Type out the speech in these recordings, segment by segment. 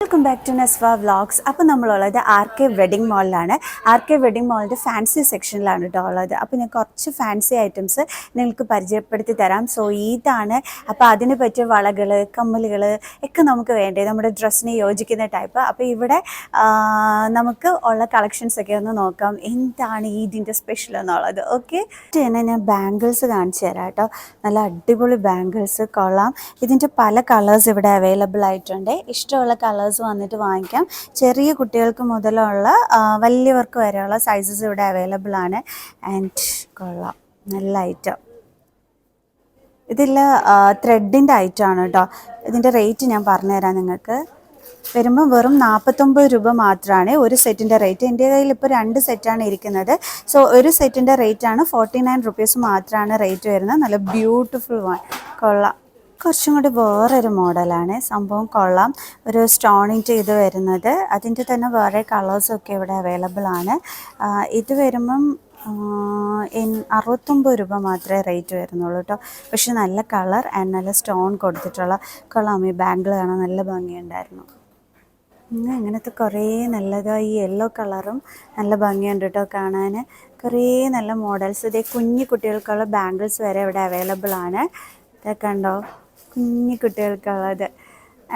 Welcome back to Neswa vlogs. അപ്പോൾ നമ്മളുള്ളത് R K wedding മാളിലാണ്. ആർ കെ വെഡിങ് മാളിൻ്റെ ഫാൻസി സെക്ഷനിലാണ് കേട്ടോ ഉള്ളത്. അപ്പോൾ ഞാൻ കുറച്ച് ഫാൻസി ഐറ്റംസ് നിങ്ങൾക്ക് പരിചയപ്പെടുത്തി തരാം. സോ ഇതാണ്. അപ്പോൾ അതിന് പറ്റിയ വളകൾ, കമ്മലുകൾ ഒക്കെ നമുക്ക് വേണ്ടത് നമ്മുടെ ഡ്രസ്സിന് യോജിക്കുന്ന ടൈപ്പ്. അപ്പോൾ ഇവിടെ നമുക്ക് ഉള്ള കളക്ഷൻസൊക്കെ ഒന്ന് നോക്കാം, എന്താണ് ഇതിൻ്റെ സ്പെഷ്യൽ എന്നുള്ളത്. ഓക്കെ, തന്നെ ഞാൻ ബാംഗിൾസ് കാണിച്ചു തരാം കേട്ടോ. നല്ല അടിപൊളി ബാംഗിൾസ് കൊള്ളാം. ഇതിൻ്റെ പല കളേഴ്സ് ഇവിടെ അവൈലബിൾ ആയിട്ടുണ്ട്. ഇഷ്ടമുള്ള കളേഴ്സ് വന്നിട്ട് വാങ്ങിക്കാം. ചെറിയ കുട്ടികൾക്ക് മുതലുള്ള വലിയവർക്ക് വരെയുള്ള സൈസസ് ഇവിടെ അവൈലബിൾ ആണ്. ആൻഡ് കൊള്ളാം, നല്ല ഐറ്റം. ഇതിൽ ത്രെഡിൻ്റെ ഐറ്റമാണ് കേട്ടോ. ഇതിൻ്റെ റേറ്റ് ഞാൻ പറഞ്ഞുതരാം നിങ്ങൾക്ക്. വരുമ്പോൾ വെറും 49 രൂപ മാത്രമാണ് ഒരു സെറ്റിൻ്റെ റേറ്റ്. എൻ്റെ കയ്യിൽ ഇപ്പോൾ 2 സെറ്റാണ് ഇരിക്കുന്നത്. സോ ഒരു സെറ്റിൻ്റെ റേറ്റാണ് 49 റുപ്പീസ് മാത്രമാണ് റേറ്റ് വരുന്നത്. നല്ല ബ്യൂട്ടിഫുൾ വൺ, കൊള്ളാം. കുറച്ചും കൂടി വേറൊരു മോഡലാണ്, സംഭവം കൊള്ളാം. ഒരു സ്റ്റോണിൻ്റെ ഇത് വരുന്നത്, അതിൻ്റെ തന്നെ വേറെ കളേഴ്സൊക്കെ ഇവിടെ അവൈലബിൾ ആണ്. ഇത് വരുമ്പം 69 രൂപ മാത്രമേ റേറ്റ് വരുന്നുള്ളൂ കേട്ടോ. പക്ഷെ നല്ല കളർ ആൻഡ് നല്ല സ്റ്റോൺ കൊടുത്തിട്ടുള്ള കൊള്ളാം. ഈ ബാംഗിൾ കാണാൻ നല്ല ഭംഗിയുണ്ടായിരുന്നു. ഇങ്ങനത്തെ കുറേ നല്ലത്, ഈ യെല്ലോ കളറും നല്ല ഭംഗിയുണ്ട് കേട്ടോ കാണാൻ. കുറേ നല്ല മോഡൽസ്, ഇതേ കുഞ്ഞു കുട്ടികൾക്കുള്ള ബാംഗിൾസ് വരെ ഇവിടെ അവൈലബിൾ ആണ്. ഇതൊക്കെ ഉണ്ടോ, കുഞ്ഞു കുട്ടികൾക്കുള്ളത്.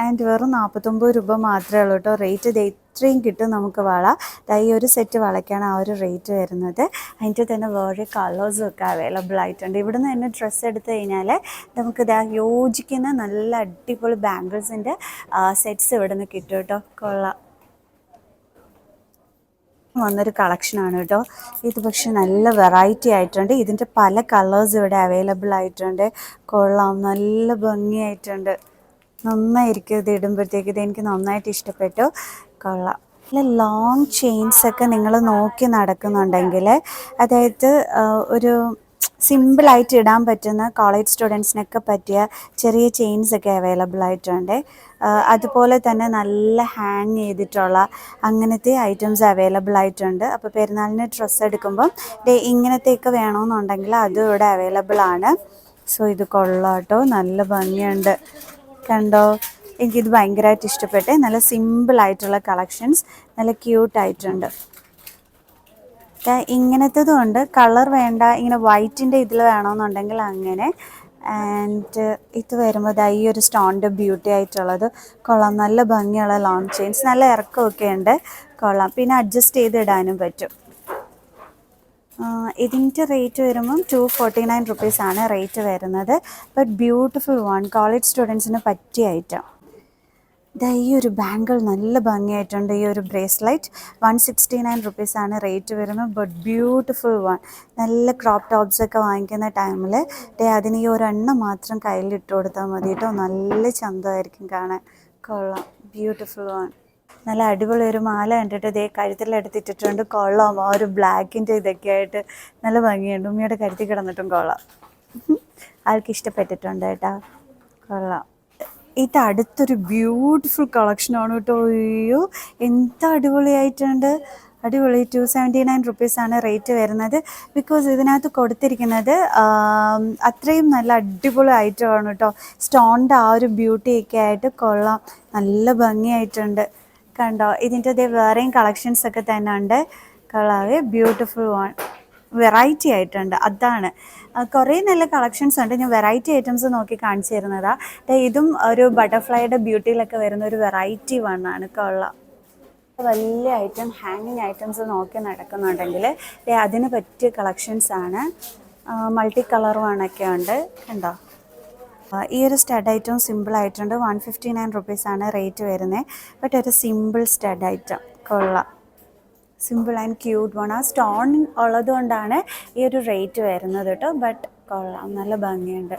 ആൻഡ് വെറും 49 രൂപ മാത്രമേ ഉള്ളൂ കേട്ടോ റേറ്റ്. ഇത് ഇത്രയും കിട്ടും നമുക്ക് വള. ഈ ഒരു സെറ്റ് വളയ്ക്കാണ് ആ ഒരു റേറ്റ് വരുന്നത്. അതിൻ്റെ തന്നെ വേറെ കളേഴ്സും ഒക്കെ അവൈലബിൾ ആയിട്ടുണ്ട്. ഇവിടെ നിന്ന് തന്നെ ഡ്രസ്സ് എടുത്തു കഴിഞ്ഞാൽ നമുക്ക് യോജിക്കുന്ന നല്ല അടിപൊളി ബാംഗിൾസിൻ്റെ സെറ്റ്സ് ഇവിടെ നിന്ന് കിട്ടും കേട്ടോ. കൊള്ളാം. വന്നൊരു കളക്ഷനാണ് കേട്ടോ ഇത്. പക്ഷെ നല്ല വെറൈറ്റി ആയിട്ടുണ്ട്. ഇതിൻ്റെ പല കളേഴ്സ് ഇവിടെ അവൈലബിൾ ആയിട്ടുണ്ട്. കൊള്ളാം, നല്ല ഭംഗിയായിട്ടുണ്ട്. നന്നായിരിക്കും ഇത് ഇടുമ്പോഴത്തേക്ക്. ഇത് എനിക്ക് നന്നായിട്ട് ഇഷ്ടപ്പെട്ടു. കൊള്ളാം. നല്ല ലോങ് ചെയിൻസൊക്കെ നിങ്ങൾ നോക്കി നടക്കുന്നുണ്ടെങ്കിൽ, അതായത് ഒരു സിമ്പിളായിട്ട് ഇടാൻ പറ്റുന്ന കോളേജ് സ്റ്റുഡൻസിനൊക്കെ പറ്റിയ ചെറിയ ചെയിൻസൊക്കെ അവൈലബിൾ ആയിട്ടുണ്ട്. അതുപോലെ തന്നെ നല്ല ഹാങ് ചെയ്തിട്ടുള്ള അങ്ങനത്തെ ഐറ്റംസ് അവൈലബിൾ ആയിട്ടുണ്ട്. അപ്പോൾ പെരുന്നാളിന് ഡ്രസ്സ് എടുക്കുമ്പം ഇങ്ങനത്തെയൊക്കെ വേണമെന്നുണ്ടെങ്കിൽ അതും ഇവിടെ അവൈലബിൾ ആണ്. സോ ഇത് കൊള്ളാം കേട്ടോ, നല്ല ഭംഗിയുണ്ട്. കണ്ടോ, എനിക്കിത് ഭയങ്കരമായിട്ട് ഇഷ്ടപ്പെട്ടെ. നല്ല സിമ്പിളായിട്ടുള്ള കളക്ഷൻസ്, നല്ല ക്യൂട്ടായിട്ടുണ്ട്. ഇങ്ങനത്തതും ഉണ്ട്. കളർ വേണ്ട, ഇങ്ങനെ വൈറ്റിൻ്റെ ഇതിൽ വേണമെന്നുണ്ടെങ്കിൽ അങ്ങനെ. ആൻഡ് ഇത് വരുമ്പോൾ ഈ ഒരു സ്റ്റോണിൻ്റെ ബ്യൂട്ടി ആയിട്ടുള്ളത് കൊള്ളാം. നല്ല ഭംഗിയുള്ള ലോങ് ചെയിൻസ്, നല്ല ഇറക്കമൊക്കെ ഉണ്ട്. കൊള്ളാം. പിന്നെ അഡ്ജസ്റ്റ് ചെയ്ത് ഇടാനും പറ്റും. ഇതിൻ്റെ റേറ്റ് വരുമ്പം 249 റുപ്പീസാണ് റേറ്റ് വരുന്നത്. ബട്ട് ബ്യൂട്ടിഫുൾ വൺ, കോളേജ് സ്റ്റുഡൻസിന് പറ്റിയ ഐറ്റം. ഈ ഒരു ബാംഗിൾ നല്ല ഭംഗിയായിട്ടുണ്ട്. ഈ ഒരു ബ്രേസ്ലൈറ്റ് 169 റുപ്പീസാണ് റേറ്റ് വരുന്നത്. But beautiful one. നല്ല ക്രോപ്പ് ടോപ്സൊക്കെ വാങ്ങിക്കുന്ന ടൈമിൽ അതിന് ഈ ഒരെണ്ണം മാത്രം കയ്യിലിട്ട് കൊടുത്താൽ മതി കേട്ടോ. നല്ല ചന്തമായിരിക്കും കാണാൻ. കൊള്ളാം, ബ്യൂട്ടിഫുൾ വൺ. നല്ല അടിപൊളി ഒരു മാല കണ്ടിട്ട് ഇതേ കഴുത്തിലെടുത്തിട്ടിട്ടുണ്ട്. കൊള്ളാം. ആ ഒരു ബ്ലാക്കിൻ്റെ ഇതൊക്കെ ആയിട്ട് നല്ല ഭംഗിയുണ്ട്. ഉമ്മയുടെ കഴുത്തിൽ കിടന്നിട്ടും കൊള്ളാം. ആൾക്ക് ഇഷ്ടപ്പെട്ടിട്ടുണ്ട് കേട്ടോ. കൊള്ളാം. ഇത് അടുത്തൊരു ബ്യൂട്ടിഫുൾ കളക്ഷനാണ് കേട്ടോ. അയ്യോ, എന്താ അടിപൊളിയായിട്ടുണ്ട്. അടിപൊളി. 279 റുപ്പീസാണ് റേറ്റ് വരുന്നത്. ബിക്കോസ് ഇതിനകത്ത് കൊടുത്തിരിക്കുന്നത് അത്രയും നല്ല അടിപൊളി ഐറ്റമാണ് കേട്ടോ. സ്റ്റോണിൻ്റെ ആ ഒരു ബ്യൂട്ടിയൊക്കെ ആയിട്ട് കൊള്ളാം, നല്ല ഭംഗിയായിട്ടുണ്ട്. കണ്ടോ, ഇതിൻ്റെ വേറെയും കളക്ഷൻസൊക്കെ തന്നെ ഉണ്ട്. കൊള്ളാവേ, ബ്യൂട്ടിഫുൾ വൺ. വെറൈറ്റി ആയിട്ടുണ്ട്, അതാണ്. കുറേ നല്ല കളക്ഷൻസ് ഉണ്ട്. ഞാൻ വെറൈറ്റി ഐറ്റംസ് നോക്കി കാണിച്ചു തരുന്നതാണ്. ഇതും ഒരു ബട്ടർഫ്ലൈയുടെ ബ്യൂട്ടിയിലൊക്കെ വരുന്ന ഒരു വെറൈറ്റി വണ്ണാണ്. കൊള്ളാം. വലിയ ഐറ്റം ഹാങ്ങിങ് ഐറ്റംസ് നോക്കി നടക്കുന്നുണ്ടെങ്കിൽ അതിന് പറ്റിയ കളക്ഷൻസാണ്. മൾട്ടി കളർ വണ്ണൊക്കെ ഉണ്ട്. കണ്ടോ, ഈ ഒരു സ്റ്റഡ് ഐറ്റം സിമ്പിൾ ആയിട്ടുണ്ട്. 159 റുപ്പീസാണ് റേറ്റ് വരുന്നത്. ബട്ട് ഒരു സിമ്പിൾ സ്റ്റഡ് ഐറ്റം. കൊള്ളാം, സിമ്പിൾ ആൻഡ് ക്യൂട്ട് വൺ. ആ സ്റ്റോൺ ഉള്ളത് കൊണ്ടാണ് ഈ ഒരു റേറ്റ് വരുന്നത് കേട്ടോ. ബട്ട് കൊള്ളാം, നല്ല ഭംഗിയുണ്ട്.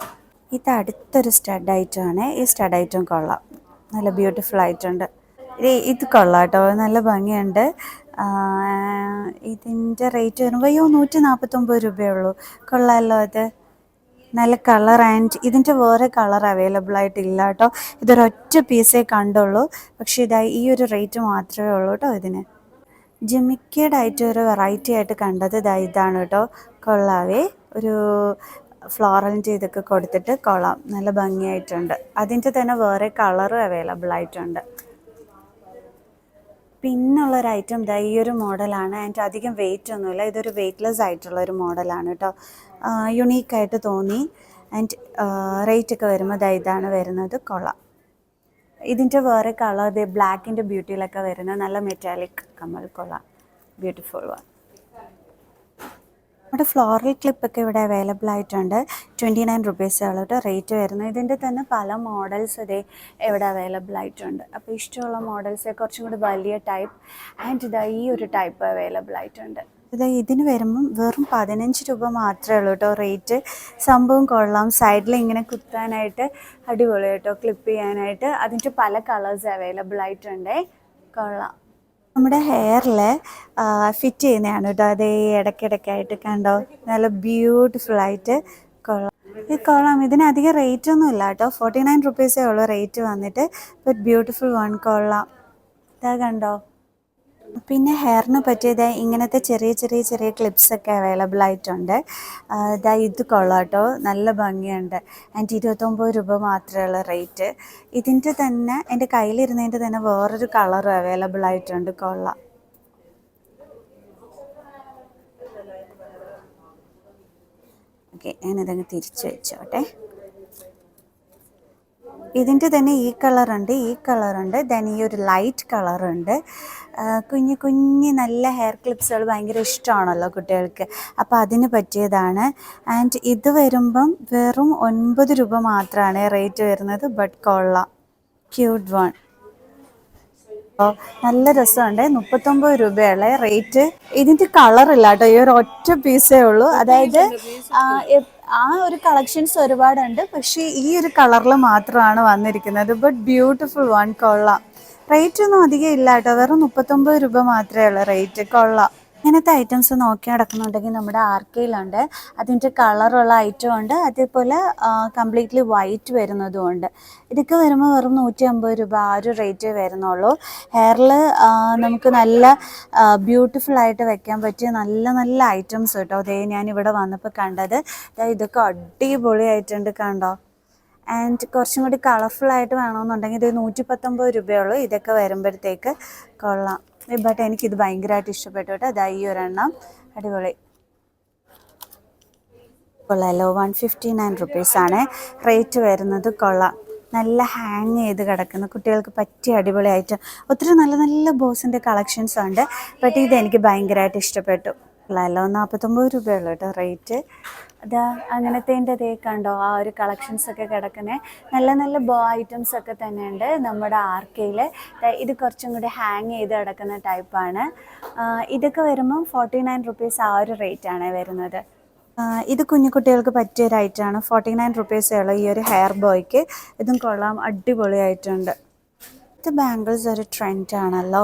ഇത് അടുത്തൊരു സ്റ്റഡ് ഐറ്റമാണ്. ഈ സ്റ്റഡ് ഐറ്റം കൊള്ളാം, നല്ല ബ്യൂട്ടിഫുൾ ആയിട്ടുണ്ട്. ഇത് കൊള്ളാം കേട്ടോ, നല്ല ഭംഗിയുണ്ട്. ഇതിൻ്റെ റേറ്റ് വരുമ്പോൾ 149 രൂപയേ ഉള്ളൂ. കൊള്ളാമല്ലോ അത്. നല്ല കളർ. ആൻഡ് ഇതിൻ്റെ വേറെ കളർ അവൈലബിൾ ആയിട്ടില്ല കേട്ടോ. ഇതൊരൊറ്റ പീസേ കണ്ടുള്ളൂ. പക്ഷേ ഈ ഒരു റേറ്റ് മാത്രമേ ഉള്ളൂ കേട്ടോ ഇതിന്. ജിമിക്കയുടെ ആയിട്ട് ഒരു വെറൈറ്റി ആയിട്ട് കണ്ടത് ഇതാണ് കേട്ടോ. കൊള്ളാവേ, ഒരു ഫ്ലോറലിൻ്റെ ഇതൊക്കെ കൊടുത്തിട്ട് കൊള്ളാം, നല്ല ഭംഗിയായിട്ടുണ്ട്. അതിൻ്റെ തന്നെ വേറെ കളറും അവൈലബിൾ ആയിട്ടുണ്ട്. പിന്നുള്ളൊരു ഐറ്റം ഇതാ ഈ ഒരു മോഡലാണ്. ആൻഡ് അധികം വെയിറ്റ് ഒന്നുമില്ല. ഇതൊരു വെയ്റ്റ്ലെസ് ആയിട്ടുള്ളൊരു മോഡലാണ് കേട്ടോ. യുണീക്കായിട്ട് തോന്നി. ആൻഡ് റേറ്റൊക്കെ വരുമ്പോൾ ഇതാണ് വരുന്നത്. കൊള്ളാം. ഇതിൻ്റെ വേറെ കളർ ബ്ലാക്കിൻ്റെ ബ്യൂട്ടിയിലൊക്കെ വരുന്ന നല്ല മെറ്റാലിക് കമ്മൽ. കൊള്ളാം. Beautiful one. നമ്മുടെ ഫ്ലോറൽ ക്ലിപ്പൊക്കെ ഇവിടെ അവൈലബിൾ ആയിട്ടുണ്ട്. 29 റുപ്പീസേ ഉള്ളൂ കേട്ടോ റേറ്റ് വരുന്നത്. ഇതിൻ്റെ തന്നെ പല മോഡൽസ് ഇവിടെ അവൈലബിൾ ആയിട്ടുണ്ട്. അപ്പോൾ ഇഷ്ടമുള്ള മോഡൽസ് കുറച്ചും കൂടി വലിയ ടൈപ്പ് ആൻഡ് ഈ ഒരു ടൈപ്പ് അവൈലബിൾ ആയിട്ടുണ്ട്. ഇതിന് വരുമ്പം വെറും 15 രൂപ മാത്രമേ ഉള്ളൂ കേട്ടോ റേറ്റ്. സംഭവം കൊള്ളാം. സൈഡിൽ ഇങ്ങനെ കുത്താനായിട്ട് അടിപൊളി കേട്ടോ, ക്ലിപ്പ് ചെയ്യാനായിട്ട്. അതിൻ്റെ പല കളേഴ്സ് അവൈലബിൾ ആയിട്ടുണ്ട്. കൊള്ളാം. നമ്മുടെ ഹെയറിൽ ഫിറ്റ് ചെയ്യുന്നതാണ് കേട്ടോ. അതേ ഇടയ്ക്കിടയ്ക്കായിട്ട് കണ്ടോ, നല്ല ബ്യൂട്ടിഫുള്ളായിട്ട്. കൊള്ളാം. ഇതിനധികം റേറ്റ് ഒന്നും ഇല്ല കേട്ടോ. 49 റുപ്പീസേ ഉള്ളൂ റേറ്റ് വന്നിട്ട്. But beautiful one. കൊള്ളാം. ഇതാ കണ്ടോ. പിന്നെ ഹെയറിന് പറ്റിയത് ഇങ്ങനത്തെ ചെറിയ ചെറിയ ചെറിയ ക്ലിപ്സൊക്കെ അവൈലബിൾ ആയിട്ടുണ്ട്. ഇത് കൊള്ളാം കേട്ടോ, നല്ല ഭംഗിയുണ്ട്. ആൻഡ് 29 രൂപ മാത്രമേ ഉള്ളൂ റേറ്റ്. ഇതിൻ്റെ തന്നെ എൻ്റെ കയ്യിലിരുന്നതിൻ്റെ തന്നെ വേറൊരു കളറും അവൈലബിൾ ആയിട്ടുണ്ട്. കൊള്ളാം. ഓക്കെ, ഞാനിതങ്ങ് തിരിച്ച് വെച്ചോട്ടെ. ഇതിൻ്റെ തന്നെ ഈ കളറുണ്ട് ദെൻ ഈ ഒരു ലൈറ്റ് കളറുണ്ട്. കുഞ്ഞു കുഞ്ഞ് നല്ല ഹെയർ ക്ലിപ്സുകൾ ഭയങ്കര ഇഷ്ടമാണല്ലോ കുട്ടികൾക്ക്. അപ്പോൾ അതിന് പറ്റിയതാണ്. ആൻഡ് ഇത് വരുമ്പം വെറും 9 രൂപ മാത്രമാണ് റേറ്റ് വരുന്നത്. ബട്ട് കൊള്ളാം. Cute one. നല്ല രസമുണ്ട്. 39 രൂപയുള്ള റേറ്റ്. ഇതിൻ്റെ കളറില്ല കേട്ടോ, ഈ ഒരു ഒറ്റ പീസേ ഉള്ളൂ. അതായത് ആ ഒരു കളക്ഷൻസ് ഒരുപാടുണ്ട്, പക്ഷേ ഈ ഒരു കളറിൽ മാത്രമാണ് വന്നിരിക്കുന്നത്. But beautiful one. കൊള്ളാം. റേറ്റ് ഒന്നും അധികം ഇല്ല കേട്ടോ, വെറും 39 രൂപ മാത്രമേ ഉള്ളൂ റേറ്റ്. കൊള്ളാം. ഇങ്ങനത്തെ ഐറ്റംസ് നോക്കി നടക്കുന്നുണ്ടെങ്കിൽ നമ്മുടെ ആർക്കയിലുണ്ട്. അതിൻ്റെ കളറുള്ള ഐറ്റം ഉണ്ട്, അതേപോലെ കംപ്ലീറ്റ്ലി വൈറ്റ് വരുന്നതും ഉണ്ട്. ഇതൊക്കെ വരുമ്പോൾ വെറും 150 രൂപ ആ ഒരു റേറ്റേ വരുന്നുള്ളൂ. ഹെയറിൽ നമുക്ക് നല്ല ബ്യൂട്ടിഫുള്ളായിട്ട് വെക്കാൻ പറ്റിയ നല്ല നല്ല ഐറ്റംസ് കേട്ടോ. അതേ ഞാനിവിടെ വന്നപ്പോൾ കണ്ടത്. ഇതൊക്കെ അടിപൊളിയായിട്ടുണ്ട് കണ്ടോ. ആൻഡ് കുറച്ചും കൂടി കളർഫുള്ളായിട്ട് വേണമെന്നുണ്ടെങ്കിൽ ഇത് 119 രൂപയുള്ളൂ ഇതൊക്കെ വരുമ്പോഴത്തേക്ക്. കൊള്ളാം. ബട്ട് എനിക്കിത് ഭയങ്കരമായിട്ട് ഇഷ്ടപ്പെട്ടു കേട്ടോ. ഈ ഒരെണ്ണം അടിപൊളി. കൊള്ളാമല്ലോ. 159 റുപ്പീസാണ് റേറ്റ് വരുന്നത്. കൊള്ളാം. നല്ല ഹാങ് ചെയ്ത് കിടക്കുന്ന കുട്ടികൾക്ക് പറ്റിയ അടിപൊളി ഐറ്റം. ഒത്തിരി നല്ല നല്ല ബോസിൻ്റെ കളക്ഷൻസ് ഉണ്ട്. ബട്ട് ഇതെനിക്ക് ഭയങ്കരമായിട്ട് ഇഷ്ടപ്പെട്ടു. കൊള്ളാമല്ലോ. 49 രൂപയുള്ളൂ കേട്ടോ റേറ്റ്. അങ്ങനത്തെ കണ്ടോ ആ ഒരു കളക്ഷൻസൊക്കെ കിടക്കുന്നത്. നല്ല നല്ല ഐറ്റംസ് ഒക്കെ തന്നെയുണ്ട് നമ്മുടെ ആർക്കയിൽ. ഇത് കുറച്ചും കൂടി ഹാങ് ചെയ്ത് കിടക്കുന്ന ടൈപ്പാണ്. ഇതൊക്കെ വരുമ്പം 49 റുപ്പീസ് ആ ഒരു റേറ്റാണ് വരുന്നത്. ഇത് കുഞ്ഞു കുട്ടികൾക്ക് പറ്റിയൊരു ഐറ്റമാണ്. 49 റുപ്പീസേ ഉള്ളൂ ഈ ഒരു ഹെയർ ബോയ്ക്ക്. ഇതും കൊള്ളാം, അടിപൊളിയായിട്ടുണ്ട്. ബാംഗിൾസ് ഒരു ട്രെൻഡാണല്ലോ,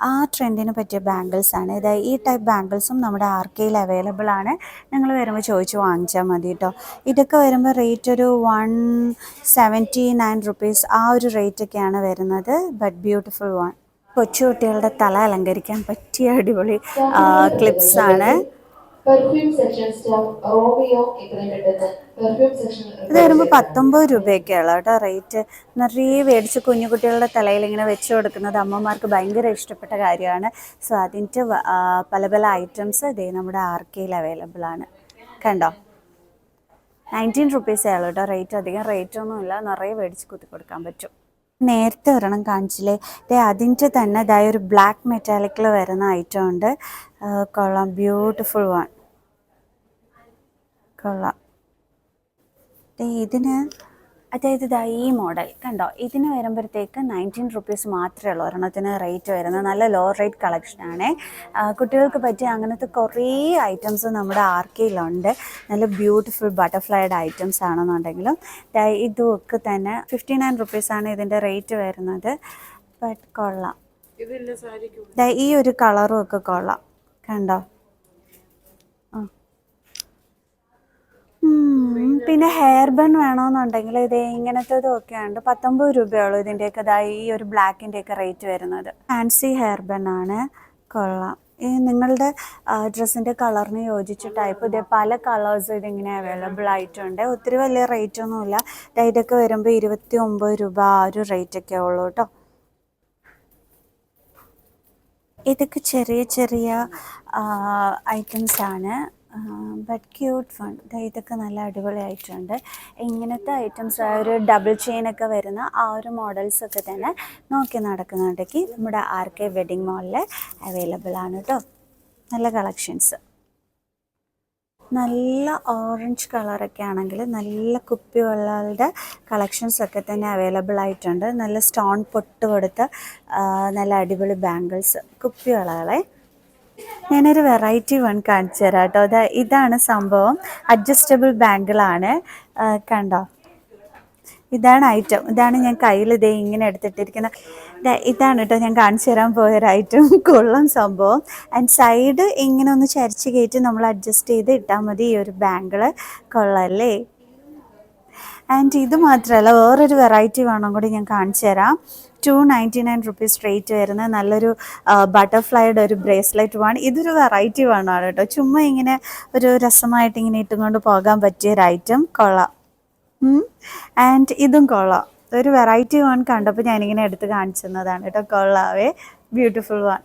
ആ ട്രെൻഡിന് പറ്റിയ ബാംഗിൾസാണ്. ഈ ടൈപ്പ് ബാംഗിൾസും നമ്മുടെ ആർക്കയിൽ അവൈലബിൾ ആണ്. നിങ്ങൾ വരുമ്പോൾ ചോദിച്ച് വാങ്ങിച്ചാൽ മതി കേട്ടോ. ഇതൊക്കെ വരുമ്പോൾ റേറ്റ് ഒരു 179 റുപ്പീസ് ആ ഒരു റേറ്റൊക്കെയാണ് വരുന്നത്. But beautiful one. കൊച്ചുകുട്ടികളുടെ തല അലങ്കരിക്കാൻ പറ്റിയ അടിപൊളി ക്ലിപ്സാണ്. ഇത് വരുമ്പോൾ 19 രൂപയൊക്കെയുള്ള കേട്ടോ റേറ്റ്. നിറയെ മേടിച്ച് കുഞ്ഞുകുട്ടികളുടെ തലയിൽ ഇങ്ങനെ വെച്ച് കൊടുക്കുന്നത് അമ്മമാർക്ക് ഭയങ്കര ഇഷ്ടപ്പെട്ട കാര്യമാണ്. സോ അതിൻ്റെ പല പല ഐറ്റംസ് നമ്മുടെ ആർക്കയിൽ അവൈലബിൾ ആണ്. കണ്ടോ. 19 റുപ്പീസേ ഉള്ളൂ കേട്ടോ റേറ്റ്. അധികം റേറ്റൊന്നുമില്ല, നിറയെ മേടിച്ച് കുത്തി കൊടുക്കാൻ പറ്റും. നേരത്തെ ഒരെണ്ണം കാണിച്ചില്ലേ, അതിൻ്റെ തന്നെ ഒരു ബ്ലാക്ക് മെറ്റാലിക്കിൽ വരുന്ന ഐറ്റം ഉണ്ട്. കൊള്ളാം. Beautiful one. കൊള്ളാം. ഇതിന് അതായത് ഈ മോഡൽ കണ്ടോ. ഇതിന് വരുമ്പോഴത്തേക്ക് 19 റുപ്പീസ് മാത്രമേ ഉള്ളൂ ഒരെണ്ണത്തിന് റേറ്റ് വരുന്നത്. നല്ല ലോ റേറ്റ് കളക്ഷനാണ്. കുട്ടികൾക്ക് പറ്റിയ അങ്ങനത്തെ കുറേ ഐറ്റംസ് നമ്മുടെ ആർക്കയിലുണ്ട്. നല്ല ബ്യൂട്ടിഫുൾ ബട്ടർഫ്ലൈഡ് ഐറ്റംസ് ആണെന്നുണ്ടെങ്കിലും ഇതുമൊക്കെ തന്നെ 59 റുപ്പീസാണ് ഇതിൻ്റെ റേറ്റ് വരുന്നത്. ബട്ട് കൊള്ളാം. ഈ ഒരു കളറും ഒക്കെ കൊള്ളാം. കണ്ടോ. പിന്നെ ഹെയർ ബൺ വേണമെന്നുണ്ടെങ്കിൽ ഇങ്ങനത്തേതും ഒക്കെ ഉണ്ട്. 19 രൂപയുള്ളൂ ഇതിൻ്റെയൊക്കെ. ഈ ഒരു ബ്ലാക്കിൻ്റെയൊക്കെ റേറ്റ് വരുന്നത്. ഫാൻസി ഹെയർ ബൺ ആണ്. കൊള്ളാം. നിങ്ങളുടെ ഡ്രസ്സിൻ്റെ കളറിന് യോജിച്ച ടൈപ്പ് പല കളേഴ്സ് ഇതിങ്ങനെ അവൈലബിൾ ആയിട്ടുണ്ട്. ഒത്തിരി വലിയ റേറ്റൊന്നുമില്ല. ഇതൊക്കെ വരുമ്പോൾ 29 രൂപ ആ ഒരു റേറ്റൊക്കെ ഉള്ളൂ കേട്ടോ. ഇതൊക്കെ ചെറിയ ചെറിയ ഐറ്റംസ് ആണ്. But cute one. ഇതൊക്കെ നല്ല അടിപൊളിയായിട്ടുണ്ട്. ഇങ്ങനത്തെ ഐറ്റംസ് ഒരു ഡബിൾ ചെയിനൊക്കെ വരുന്ന ആ ഒരു മോഡൽസൊക്കെ തന്നെ നോക്കി നടക്കുന്നുണ്ടെങ്കിൽ നമ്മുടെ RK വെഡിങ് മാളിൽ അവൈലബിൾ ആണ് കേട്ടോ. നല്ല കളക്ഷൻസ്. നല്ല ഓറഞ്ച് കളറൊക്കെ ആണെങ്കിൽ നല്ല കുപ്പിവെള്ളകളുടെ കളക്ഷൻസൊക്കെ തന്നെ അവൈലബിൾ ആയിട്ടുണ്ട്. നല്ല സ്റ്റോൺ പൊട്ട് കൊടുത്ത നല്ല അടിപൊളി ബാംഗിൾസ് കുപ്പിവെള്ളകളെ. ഞാനൊരു വെറൈറ്റി വൺ കാണിച്ചു തരാം കേട്ടോ. ഇതാണ് സംഭവം. അഡ്ജസ്റ്റബിൾ ബാംഗിളാണ്. കണ്ടോ, ഇതാണ് ഐറ്റം. ഇതാണ് ഞാൻ കയ്യിൽ ഇങ്ങനെ എടുത്തിട്ടിരിക്കുന്നത്. ഇതാണ് കേട്ടോ ഞാൻ കാണിച്ചു തരാൻ പോയൊരു ഐറ്റം. കൊള്ളാം സംഭവം. ആൻഡ് സൈഡ് ഇങ്ങനെ ഒന്ന് ചരിച്ച് കയറ്റി നമ്മൾ അഡ്ജസ്റ്റ് ചെയ്ത് ഇട്ടാൽ മതി ഈ ഒരു ബാംഗിള്. കൊള്ളാമല്ലേ? ആൻഡ് ഇത് മാത്രമല്ല, വേറൊരു വെറൈറ്റി വേണം കൂടി ഞാൻ കാണിച്ചു തരാം. 299 റുപ്പീസ് റേറ്റ് വരുന്ന നല്ലൊരു ബട്ടർഫ്ലൈയുടെ ഒരു ബ്രേസ്ലെറ്റ് വേണം. ഇതൊരു വെറൈറ്റി വേണമാണ് കേട്ടോ. ചുമ്മാ ഇങ്ങനെ ഒരു രസമായിട്ട് ഇങ്ങനെ ഇട്ടുകൊണ്ട് പോകാൻ പറ്റിയൊരു ഐറ്റം. കൊള്ളാം. ആൻഡ് ഇതും കൊള്ളാം. ഒരു വെറൈറ്റി വൺ കണ്ടപ്പോൾ ഞാനിങ്ങനെ എടുത്ത് കാണിച്ചു തന്നതാണ് കേട്ടോ. കൊള്ളാവേ, ബ്യൂട്ടിഫുൾ വൺ.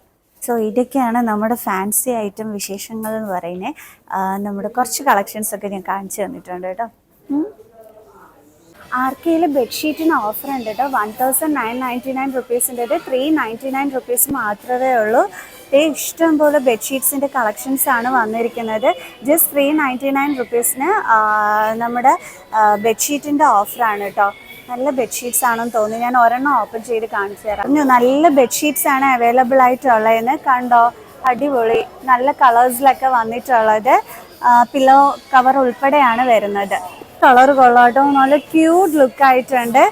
സോ ഇതൊക്കെയാണ് നമ്മുടെ ഫാൻസി ഐറ്റം വിശേഷങ്ങൾ എന്ന് പറയുന്നത്. നമ്മുടെ കുറച്ച് കളക്ഷൻസൊക്കെ ഞാൻ കാണിച്ചു തന്നിട്ടുണ്ട് കേട്ടോ. RKയിൽ ബെഡ്ഷീറ്റിന് ഓഫർ ഉണ്ട് കേട്ടോ. 1999 റുപ്പീസിൻ്റെത് 399 റുപ്പീസ് മാത്രമേ ഉള്ളൂ. ഇഷ്ടം പോലെ ബെഡ്ഷീറ്റ്സിൻ്റെ കളക്ഷൻസ് ആണ് വന്നിരിക്കുന്നത്. ജസ്റ്റ് 399 റുപ്പീസിന് നമ്മുടെ ബെഡ്ഷീറ്റിൻ്റെ ഓഫറാണ് കേട്ടോ. നല്ല ബെഡ്ഷീറ്റ്സ് ആണെന്ന് തോന്നുന്നു. ഞാൻ ഒരെണ്ണം ഓപ്പൺ ചെയ്ത് കാണിച്ചു തരാം. നല്ല ബെഡ്ഷീറ്റ്സ് ആണ് അവൈലബിൾ ആയിട്ടുള്ളതെന്ന്. കണ്ടോ, അടിപൊളി നല്ല കളേഴ്സിലൊക്കെ വന്നിട്ടുള്ളത്. പില്ലോ കവർ ഉൾപ്പെടെയാണ് വരുന്നത്. കളർ കൊള്ളാട്ടോ, നല്ല ക്യൂട്ട് ലുക്കായിട്ടുണ്ട്.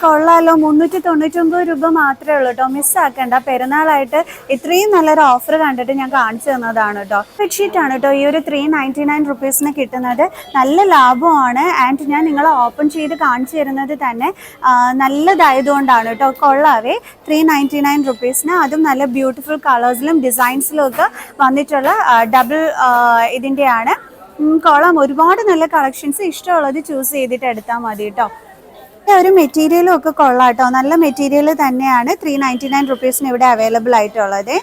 കൊള്ളാലോ. 399 രൂപ മാത്രമേ ഉള്ളൂ കേട്ടോ. മിസ്സാക്കണ്ട. പെരുന്നാളായിട്ട് ഇത്രയും നല്ലൊരു ഓഫർ കണ്ടിട്ട് ഞാൻ കാണിച്ചു തന്നതാണ് കേട്ടോ. ബെഡ്ഷീറ്റാണ് കേട്ടോ ഈ ഒരു 399 റുപ്പീസിന് കിട്ടുന്നത്. നല്ല ലാഭമാണ്. ആൻഡ് ഞാൻ നിങ്ങളെ ഓപ്പൺ ചെയ്ത് കാണിച്ചു തരുന്നത് തന്നെ നല്ലതായതുകൊണ്ടാണ് കേട്ടോ. കൊള്ളാവേ. 399 റുപ്പീസിന്, അതും നല്ല ബ്യൂട്ടിഫുൾ കളേഴ്സിലും ഡിസൈൻസിലും ഒക്കെ വന്നിട്ടുള്ള ഡബിൾ ഇതിൻ്റെയാണ്. കൊള്ളാം. ഒരുപാട് നല്ല കളക്ഷൻസ്. ഇഷ്ടമുള്ളത് ചൂസ് ചെയ്തിട്ട് എടുത്താൽ മതി കേട്ടോ. ഒരു മെറ്റീരിയലും ഒക്കെ കൊള്ളാം കേട്ടോ. നല്ല മെറ്റീരിയൽ തന്നെയാണ് 399 റുപ്പീസിന് ഇവിടെ അവൈലബിൾ ആയിട്ടുള്ളത്.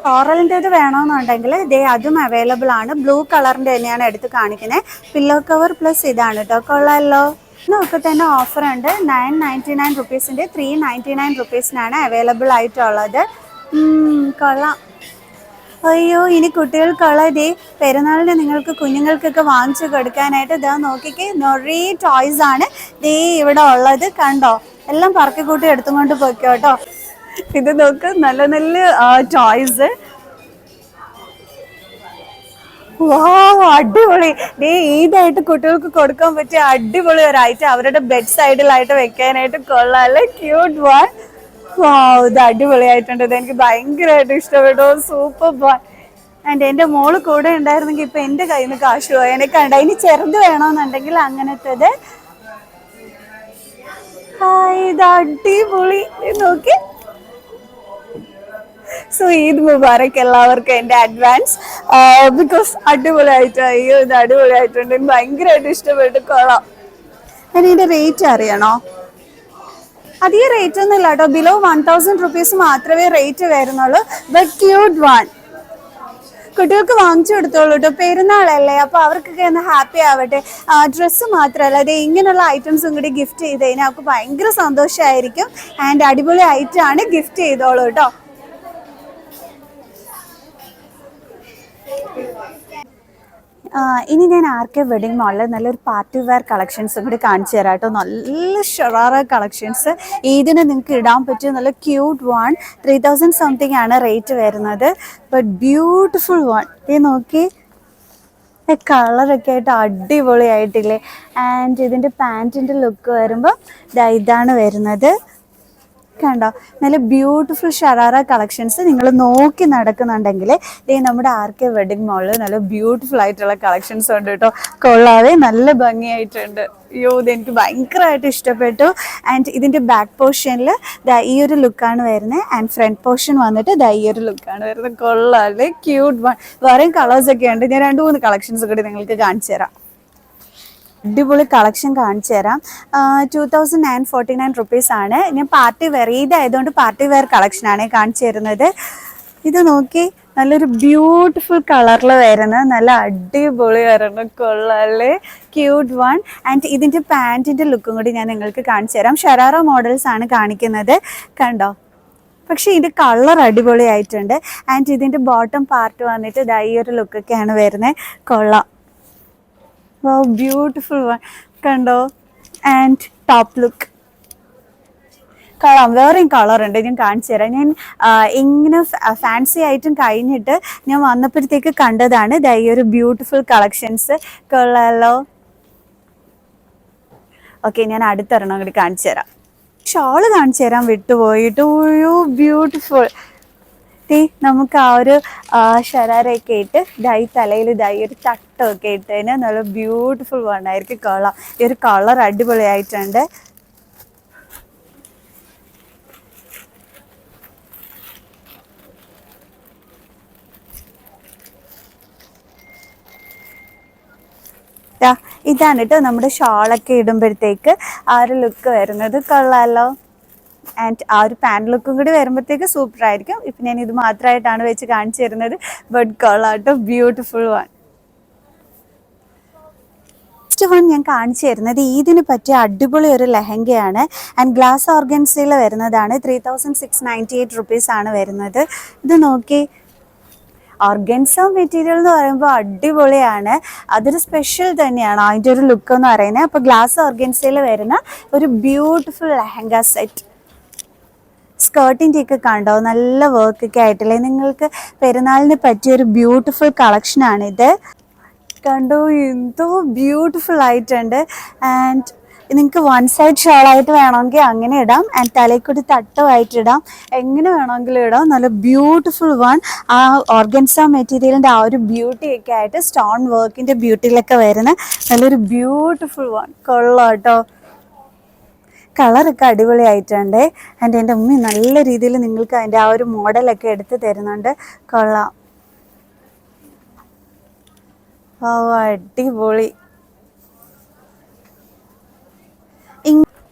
കോറലിൻ്റെത് വേണമെന്നുണ്ടെങ്കിൽ അതും അവൈലബിൾ ആണ്. ബ്ലൂ കളറിൻ്റെ തന്നെയാണ് എടുത്ത് കാണിക്കുന്നത്. പില്ലോ കവർ പ്ലസ് ഇതാണ് കേട്ടോ. കൊള്ളാമല്ലോ. ഇതിനൊക്കെ തന്നെ ഓഫർ ഉണ്ട്. 999 റുപ്പീസിൻ്റെ 399 റുപ്പീസിനാണ് അവൈലബിൾ ആയിട്ടുള്ളത്. കൊള്ളാം. അയ്യോ, ഇനി കുട്ടികൾക്കുള്ള പെരുന്നാളിന് നിങ്ങൾക്ക് കുഞ്ഞുങ്ങൾക്കൊക്കെ വാങ്ങിച്ചു കൊടുക്കാനായിട്ട് നോക്കിക്കേ, നിറയെ ടോയ്സ് ആണ് ഇവിടെ ഉള്ളത്. കണ്ടോ, എല്ലാം പറക്കിക്കൂട്ടി എടുത്തുകൊണ്ട് പോയിക്കോട്ടോ. ഇത് നോക്ക്, നല്ല നല്ല ടോയ്സ്. അടിപൊളി. ഈടായിട്ട് കുട്ടികൾക്ക് കൊടുക്കാൻ പറ്റിയ അടിപൊളി ഒരു ഐറ്റം. അവരുടെ ബെഡ് സൈഡിലായിട്ട് വെക്കാനായിട്ട് കൊള്ളാല്ലേ. Cute one. ഇത് അടിപൊളിയായിട്ടുണ്ട്. എനിക്ക് ഭയങ്കരമായിട്ട് ഇഷ്ടപ്പെട്ടു. Super boy. ആൻഡ് എൻ്റെ മോള് കൂടെ ഉണ്ടായിരുന്നെങ്കിൽ ഇപ്പൊ എൻ്റെ കയ്യിൽ നിന്ന് കാശ് പോയി. എനിക്ക് കണ്ട. ഇനി ചെറുത് വേണമെന്നുണ്ടെങ്കിൽ അങ്ങനത്തേത്. ഇത് അടിപൊളി. നോക്കി. സോ ഈദ് മുബാറക് എല്ലാവർക്കും എൻ്റെ അഡ്വാൻസ്. ബിക്കോസ് അടിപൊളിയായിട്ട്. അയ്യോ, ഇത് അടിപൊളിയായിട്ടുണ്ട്. എനിക്ക് ഭയങ്കരമായിട്ട് ഇഷ്ടപ്പെട്ടു. കൊള്ളാം. ഞാൻ ഇതിന്റെ റേറ്റ് അറിയണോ? അധികം റേറ്റ് ഒന്നും ഇല്ല കേട്ടോ. ബിലോ 1000 റുപ്പീസ് മാത്രമേ റേറ്റ് വരുന്നുള്ളൂ. But cute one. കുട്ടികൾക്ക് വാങ്ങിച്ചു കൊടുത്തോളൂ കേട്ടോ. പെരുന്നാളല്ലേ, അപ്പൊ അവർക്കൊക്കെ ഒന്ന് ഹാപ്പി ആവട്ടെ. ഡ്രസ്സ് മാത്രമല്ല, ഇങ്ങനെയുള്ള ഐറ്റംസും കൂടി ഗിഫ്റ്റ് ചെയ്ത് കഴിഞ്ഞാൽ അവർക്ക് ഭയങ്കര സന്തോഷമായിരിക്കും. ആൻഡ് അടിപൊളി ഐറ്റം ആണ്. ഗിഫ്റ്റ് ചെയ്തോളൂ കേട്ടോ. ഇനി ഞാൻ RK വെഡിങ് മാളിൽ നല്ലൊരു പാർട്ടി വെയർ കളക്ഷൻസും കൂടി കാണിച്ചു തരാം കേട്ടോ. നല്ല ഷറാറ കളക്ഷൻസ്. ഇതിന് നിങ്ങൾക്ക് ഇടാൻ പറ്റിയ നല്ല ക്യൂട്ട് വൺ. 3000 സംതിങ് ആണ് റേറ്റ് വരുന്നത്. But beautiful one. നോക്കി, കളറൊക്കെ ആയിട്ട് അടിപൊളിയായിട്ടില്ലേ. ആൻഡ് ഇതിൻ്റെ പാൻറ്റിൻ്റെ ലുക്ക് വരുമ്പോൾ ഇതാണ് വരുന്നത്. കണ്ടോ, നല്ല ബ്യൂട്ടിഫുൾ ഷറാറ കളക്ഷൻസ്. നിങ്ങൾ നോക്കി നടക്കുന്നുണ്ടെങ്കിൽ നമ്മുടെ RK വെഡിങ് മാളിൽ നല്ല ബ്യൂട്ടിഫുൾ ആയിട്ടുള്ള കളക്ഷൻസ് ഉണ്ട് കേട്ടോ. കൊള്ളാതെ നല്ല ഭംഗിയായിട്ടുണ്ട്. അയ്യോ, ഇതെനിക്ക് ഭയങ്കരമായിട്ട് ഇഷ്ടപ്പെട്ടു. ആൻഡ് ഇതിൻ്റെ ബാക്ക് പോർഷനിൽ ഈ ഒരു ലുക്കാണ് വരുന്നത്. ആൻഡ് ഫ്രണ്ട് പോർഷൻ വന്നിട്ട് ഈ ഒരു ലുക്കാണ് വരുന്നത്. കൊള്ളാതെ ക്യൂട്ട് വൺ. വേറെയും കളേഴ്സൊക്കെ ഉണ്ട്. ഞാൻ 2-3 കളക്ഷൻസ് കൂടി നിങ്ങൾക്ക് കാണിച്ചു തരാം. അടിപൊളി കളക്ഷൻ കാണിച്ചു തരാം. 2049 റുപ്പീസ് ആണ്. ഞാൻ പാർട്ടി വെയർ ഇതായതുകൊണ്ട് പാർട്ടി വെയർ കളക്ഷനാണ് കാണിച്ചു തരുന്നത്. ഇത് നോക്കി, നല്ലൊരു ബ്യൂട്ടിഫുൾ കളറിൽ വരുന്ന നല്ല അടിപൊളി വരണം, കൊള്ളാല്ലേ, ക്യൂട്ട് വൺ. ആൻഡ് ഇതിൻ്റെ പാൻറ്റിൻ്റെ ലുക്കും കൂടി ഞാൻ നിങ്ങൾക്ക് കാണിച്ചു തരാം. ഷരാറ മോഡൽസ് ആണ് കാണിക്കുന്നത്, കണ്ടോ. പക്ഷേ ഇതിൻ്റെ കളർ അടിപൊളിയായിട്ടുണ്ട്. ആൻഡ് ഇതിൻ്റെ ബോട്ടം പാർട്ട് വന്നിട്ട് ഈ ഒരു ലുക്കൊക്കെയാണ് വരുന്നത്, കൊള്ളാം. വൗ, ബ്യൂട്ടിഫുൾ വൺ, കണ്ടോ. ആൻഡ് ടോപ്പ് ലുക്ക് കളർ, വേറെയും കളറുണ്ട്, ഞാൻ കാണിച്ചു തരാം. ഞാൻ ഇങ്ങനെ ഫാൻസി ആയിട്ടും കഴിഞ്ഞിട്ട് ഞാൻ വന്നപ്പോഴത്തേക്ക് കണ്ടതാണ് ഈ ഒരു ബ്യൂട്ടിഫുൾ കളക്ഷൻസ്, കൊള്ളാലോ. ഓക്കെ, ഞാൻ അടുത്തൊരെണ്ണം കൂടി കാണിച്ചു തരാം. ഷോള് കാണിച്ചു തരാൻ വിട്ടുപോയിട്ട്, ഓയോ ബ്യൂട്ടിഫുൾ. നമുക്ക് ആ ഒരു ഷരാറയൊക്കെ ഇട്ട് തലയിൽ ഒരു തട്ടമൊക്കെ ഇട്ടതിന് നല്ല ബ്യൂട്ടിഫുൾ വണ്ണായിരിക്കും, കൊള്ളാം. ഈ ഒരു കളർ അടിപൊളിയായിട്ടുണ്ട്. ഇതാണ് കേട്ടോ നമ്മുടെ ഷോളൊക്കെ ഇടുമ്പോഴത്തേക്ക് ആ ഒരു ലുക്ക് വരുന്നത്, കൊള്ളാലോ. ആൻഡ് ആ ഒരു പാൻറ് ലുക്കും കൂടി വരുമ്പോഴത്തേക്ക് സൂപ്പർ ആയിരിക്കും. ഇപ്പം ഞാൻ ഇത് മാത്രമായിട്ടാണ് വെച്ച് കാണിച്ചു തരുന്നത്, ബട്ട് കൊള്ളാട്ടോ, ബ്യൂട്ടിഫുൾ വൺ. നെക്സ്റ്റ് വൺ ഞാൻ കാണിച്ചു തരുന്നത് ഈദിന് പറ്റിയ അടിപൊളി ഒരു ലെഹങ്കയാണ്. ആൻഡ് ഗ്ലാസ് ഓർഗൻസിയിൽ വരുന്നതാണ്. 3698 റുപ്പീസ് ആണ് വരുന്നത്. ഇത് നോക്കി, ഓർഗൻസ മെറ്റീരിയൽ എന്ന് പറയുമ്പോൾ അടിപൊളിയാണ്, അതൊരു സ്പെഷ്യൽ തന്നെയാണ് അതിൻ്റെ ഒരു ലുക്ക് എന്ന് പറയുന്നത്. അപ്പോൾ ഗ്ലാസ് ഓർഗൻസയിൽ വരുന്ന ഒരു ബ്യൂട്ടിഫുൾ ലെഹങ്ക സെറ്റ്. സ്കേർട്ടിൻ്റെ ഒക്കെ കണ്ടോ, നല്ല വർക്കൊക്കെ ആയിട്ടില്ലേ. നിങ്ങൾക്ക് പെരുന്നാളിന് പറ്റിയൊരു ബ്യൂട്ടിഫുൾ കളക്ഷനാണിത്, കണ്ടോ, എന്തോ ബ്യൂട്ടിഫുൾ ആയിട്ടുണ്ട്. ആൻഡ് നിങ്ങൾക്ക് വൺ സൈഡ് ഷോളായിട്ട് വേണമെങ്കിൽ അങ്ങനെ ഇടാം, ആൻഡ് തലയ്ക്കൊരു തട്ടമായിട്ട് ഇടാം, എങ്ങനെ വേണമെങ്കിലും ഇടാം. നല്ല ബ്യൂട്ടിഫുൾ വൺ. ആ ഓർഗൻസ മെറ്റീരിയലിൻ്റെ ആ ഒരു ബ്യൂട്ടിയൊക്കെ ആയിട്ട് സ്റ്റോൺ വർക്കിൻ്റെ ബ്യൂട്ടിയിലൊക്കെ വരുന്ന നല്ലൊരു ബ്യൂട്ടിഫുൾ വൺ, കൊള്ളാം കേട്ടോ. കളറൊക്കെ അടിപൊളിയായിട്ടുണ്ട്. ആൻഡ് എൻ്റെ ഉമ്മി നല്ല രീതിയിൽ നിങ്ങൾക്ക് അതിൻ്റെ ആ ഒരു മോഡലൊക്കെ എടുത്ത് തരുന്നുണ്ട്, കൊള്ളാം. ഓ, അടിപൊളി.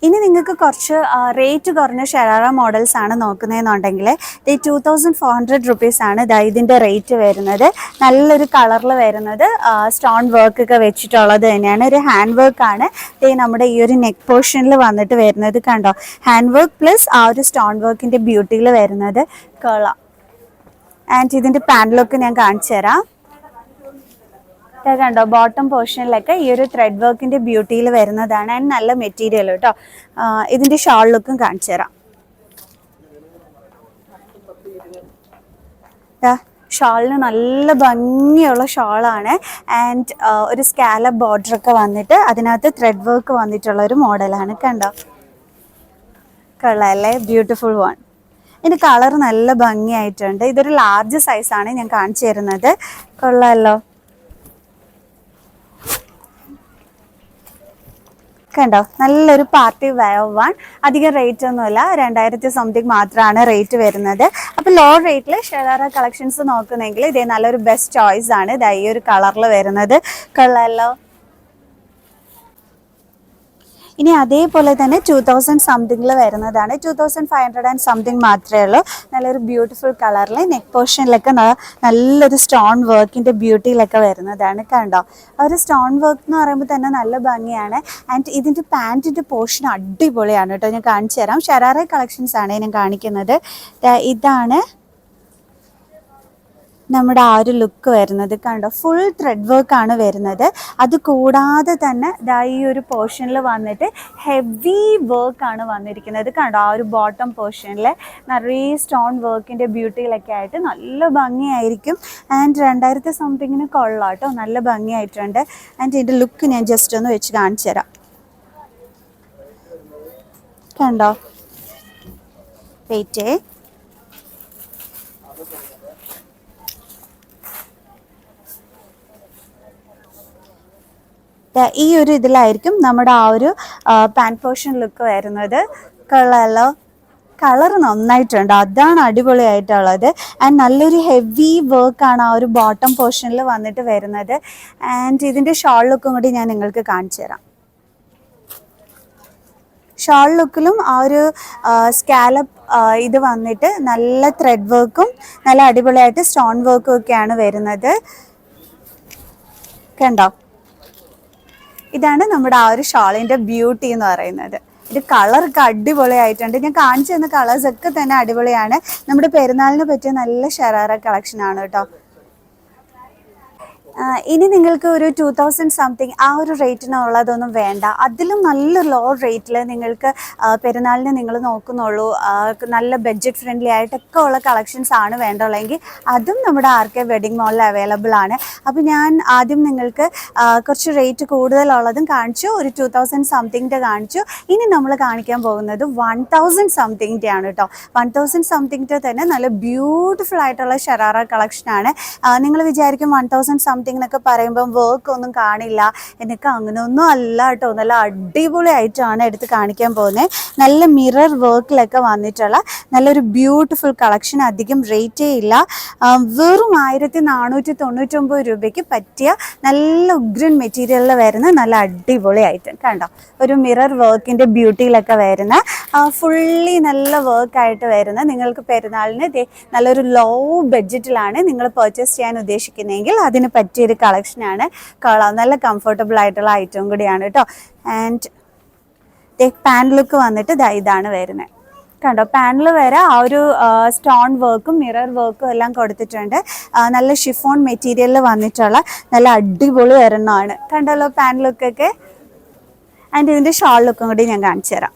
ഇനി നിങ്ങൾക്ക് കുറച്ച് റേറ്റ് കുറഞ്ഞ ഷരാറ മോഡൽസ് ആണ് നോക്കുന്നതെന്നുണ്ടെങ്കിൽ 2400 റുപ്പീസ് ആണ് ഇതിൻ്റെ റേറ്റ് വരുന്നത്. നല്ലൊരു കളറിൽ വരുന്നത്, സ്റ്റോൺ വർക്കൊക്കെ വെച്ചിട്ടുള്ളത് തന്നെയാണ്. ഒരു ഹാൻഡ് വർക്കാണ് നമ്മുടെ ഈ ഒരു നെക്ക് പോർഷനിൽ വന്നിട്ട് വരുന്നത്, കണ്ടോ. ഹാൻഡ് വർക്ക് പ്ലസ് ആ ഒരു സ്റ്റോൺ വർക്കിൻ്റെ ബ്യൂട്ടിയിൽ വരുന്നത്, കൊള്ളാം. ആൻഡ് ഇതിൻ്റെ പാൻറ് ലുക്ക് ഞാൻ കാണിച്ചു തരാം, കണ്ടോ. ബോട്ടം പോർഷനിലൊക്കെ ഈ ഒരു ത്രെഡ് വർക്കിൻ്റെ ബ്യൂട്ടിയിൽ വരുന്നതാണ്. ആൻഡ് നല്ല മെറ്റീരിയൽ കേട്ടോ. ഇതിൻ്റെ ഷോൾ ലുക്കും കാണിച്ചു തരാം. ഷോളിന് നല്ല ഭംഗിയുള്ള ഷോളാണ്. ആൻഡ് ഒരു സ്കാലപ്പ് ബോർഡറൊക്കെ വന്നിട്ട് അതിനകത്ത് ത്രെഡ് വർക്ക് വന്നിട്ടുള്ള ഒരു മോഡലാണ്, കണ്ടോ. കൊള്ളാല്ലേ, ബ്യൂട്ടിഫുൾ വൺ. ഇതിൻ്റെ കളർ നല്ല ഭംഗിയായിട്ടുണ്ട്. ഇതൊരു ലാർജ് സൈസാണ് ഞാൻ കാണിച്ചു തരുന്നത്, കൊള്ളാമല്ലോ. കണ്ടോ, നല്ലൊരു പാർട്ടി വെയർ വൺ. അധികം റേറ്റ് ഒന്നുമില്ല, 2000 സംതിങ് മാത്രമാണ് റേറ്റ് വരുന്നത്. അപ്പോൾ ലോ റേറ്റിൽ ഷരാറ കളക്ഷൻസ് നോക്കുന്നെങ്കിൽ ഇതേ നല്ലൊരു ബെസ്റ്റ് ചോയ്സ് ആണ്. ഈ ഒരു കളറിൽ വരുന്നത്, കൊള്ളാമല്ലോ. ഇനി അതേപോലെ തന്നെ 2000 സംതിങ്ങിൽ വരുന്നതാണ്. 2500 സംതിങ് മാത്രമേ ഉള്ളൂ. നല്ലൊരു ബ്യൂട്ടിഫുൾ കളറിൽ നെക്ക് പോർഷനിലൊക്കെ നല്ലൊരു സ്റ്റോൺ വർക്കിൻ്റെ ബ്യൂട്ടിയിലൊക്കെ വരുന്നതാണ്, കണ്ടോ. ആ ഒരു സ്റ്റോൺ വർക്ക് എന്ന് പറയുമ്പോൾ തന്നെ നല്ല ഭംഗിയാണ്. ആൻഡ് ഇതിൻ്റെ പാൻറ്റിൻ്റെ പോർഷൻ അടിപൊളിയാണ് കേട്ടോ. ഞാൻ കാണിച്ചു തരാം. ഷരാറ കളക്ഷൻസ് ആണ് ഞാൻ കാണിക്കുന്നത്. ഇതാണ് നമ്മുടെ ആ ഒരു ലുക്ക് വരുന്നത്, കണ്ടോ. ഫുൾ ത്രെഡ് വർക്കാണ് വരുന്നത്. അത് കൂടാതെ തന്നെ ഈ ഒരു പോർഷനിൽ വന്നിട്ട് ഹെവി വർക്കാണ് വന്നിരിക്കുന്നത്, കണ്ടോ. ആ ഒരു ബോട്ടം പോർഷനിൽ നിറയെ സ്റ്റോൺ വർക്കിൻ്റെ ബ്യൂട്ടിയിലൊക്കെ ആയിട്ട് നല്ല ഭംഗിയായിരിക്കും. ആൻഡ് 2000 സംതിങ്ങിന് കൊള്ളാം കേട്ടോ, നല്ല ഭംഗിയായിട്ടുണ്ട്. ആൻഡ് ഇതിൻ്റെ ലുക്ക് ഞാൻ ജസ്റ്റ് ഒന്ന് വെച്ച് കാണിച്ചു തരാം, കണ്ടോ. വെയിറ്റേ, ഈ ഒരു ഇതിലായിരിക്കും നമ്മുടെ ആ ഒരു പാൻറ് പോർഷൻ ലുക്ക് വരുന്നത്, കൊള്ളാമല്ലോ. കളർ നന്നായിട്ടുണ്ട്, അതാണ് അടിപൊളിയായിട്ടുള്ളത്. ആൻഡ് നല്ലൊരു ഹെവി വർക്കാണ് ആ ഒരു ബോട്ടം പോർഷനിൽ വന്നിട്ട് വരുന്നത്. ആൻഡ് ഇതിൻ്റെ ഷോൾ ലുക്കും കൂടി ഞാൻ നിങ്ങൾക്ക് കാണിച്ചു തരാം. ഷാൾ ലുക്കിലും ആ ഒരു സ്കാലപ്പ് ഇത് വന്നിട്ട് നല്ല ത്രെഡ് വർക്കും നല്ല അടിപൊളിയായിട്ട് സ്റ്റോൺ വർക്കും ഒക്കെയാണ് വരുന്നത്. കണ്ടോ, ഇതാണ് നമ്മുടെ ആ ഒരു ഷാളിൻ്റെ ബ്യൂട്ടി എന്ന് പറയുന്നത്. ഇത് കളറൊക്കെ അടിപൊളിയായിട്ടുണ്ട്. ഞാൻ കാണിച്ചു തന്ന കളേഴ്സ് ഒക്കെ തന്നെ അടിപൊളിയാണ്. നമ്മുടെ പെരുന്നാളിന് പറ്റിയ നല്ല ഷറാറ കളക്ഷൻ ആണ് കേട്ടോ. ഇനി നിങ്ങൾക്ക് ഒരു 2000 സംതിങ് ആ ഒരു റേറ്റിനുള്ളതൊന്നും വേണ്ട. അതിലും നല്ല ലോ റേറ്റിൽ നിങ്ങൾക്ക് പെരുന്നാളിന് നിങ്ങൾ നോക്കുന്നുള്ളൂ, നല്ല ബഡ്ജറ്റ് ഫ്രണ്ട്ലി ആയിട്ടൊക്കെ ഉള്ള കളക്ഷൻസ് ആണ് വേണ്ടുള്ളതെങ്കിൽ അതും നമ്മുടെ RK വെഡിങ് മോളിൽ അവൈലബിൾ ആണ്. അപ്പോൾ ഞാൻ ആദ്യം നിങ്ങൾക്ക് കുറച്ച് റേറ്റ് കൂടുതലുള്ളതും കാണിച്ചു, ഒരു 2000 സംതിങ്ങിൻ്റെ കാണിച്ചു. ഇനി നമ്മൾ കാണിക്കാൻ പോകുന്നത് 1000 സംതിങ്ങിൻ്റെ ആണ് കേട്ടോ. 1000 സംതിങ്ങിൻ്റെ തന്നെ നല്ല ബ്യൂട്ടിഫുൾ ആയിട്ടുള്ള ഷറാറ കളക്ഷനാണ്. നിങ്ങൾ വിചാരിക്കും 1000 സംതിങ് എന്നൊക്കെ പറയുമ്പം വർക്ക് ഒന്നും കാണില്ല, എനിക്ക് അങ്ങനെയൊന്നും അല്ല കേട്ടോ. നല്ല അടിപൊളിയായിട്ടാണ് എടുത്ത് കാണിക്കാൻ പോകുന്നത്. നല്ല മിറർ വർക്കിലൊക്കെ വന്നിട്ടുള്ള നല്ലൊരു ബ്യൂട്ടിഫുൾ കളക്ഷൻ. അധികം റേറ്റേ ഇല്ല, വെറും 1499 രൂപയ്ക്ക് പറ്റിയ നല്ല ഉഗ്രൻ മെറ്റീരിയലിൽ വരുന്ന നല്ല അടിപൊളി ഐറ്റം. കണ്ടോ, ഒരു മിറർ വർക്കിൻ്റെ ബ്യൂട്ടിയിലൊക്കെ വരുന്ന ഫുള്ളി നല്ല വർക്കായിട്ട് വരുന്ന, നിങ്ങൾക്ക് പെരുന്നാളിന് നല്ലൊരു ലോ ബഡ്ജറ്റിലാണ് നിങ്ങൾ പർച്ചേസ് ചെയ്യാൻ ഉദ്ദേശിക്കുന്നതെങ്കിൽ അതിന് പറ്റിയൊരു കളക്ഷനാണ്. കൊള്ളാം, നല്ല കംഫർട്ടബിൾ ആയിട്ടുള്ള ഐറ്റം കൂടിയാണ് കേട്ടോ. ആൻഡ് പാൻറ് ലുക്ക് വന്നിട്ട് ഇതാണ് വരുന്നത്. കണ്ടോ, പാനൽ വരെ ആ ഒരു സ്റ്റോൺ വർക്കും മിറർ വർക്കും എല്ലാം കൊടുത്തിട്ടുണ്ട്. നല്ല ഷിഫോൺ മെറ്റീരിയലിൽ വന്നിട്ടുള്ള നല്ല അടിപൊളി ഒരെണ്ണമാണ്. കണ്ടല്ലോ പാനൽ ലുക്കൊക്കെ. ആൻഡ് ഇതിൻ്റെ ഷാൾ ലുക്കും കൂടി ഞാൻ കാണിച്ചു തരാം.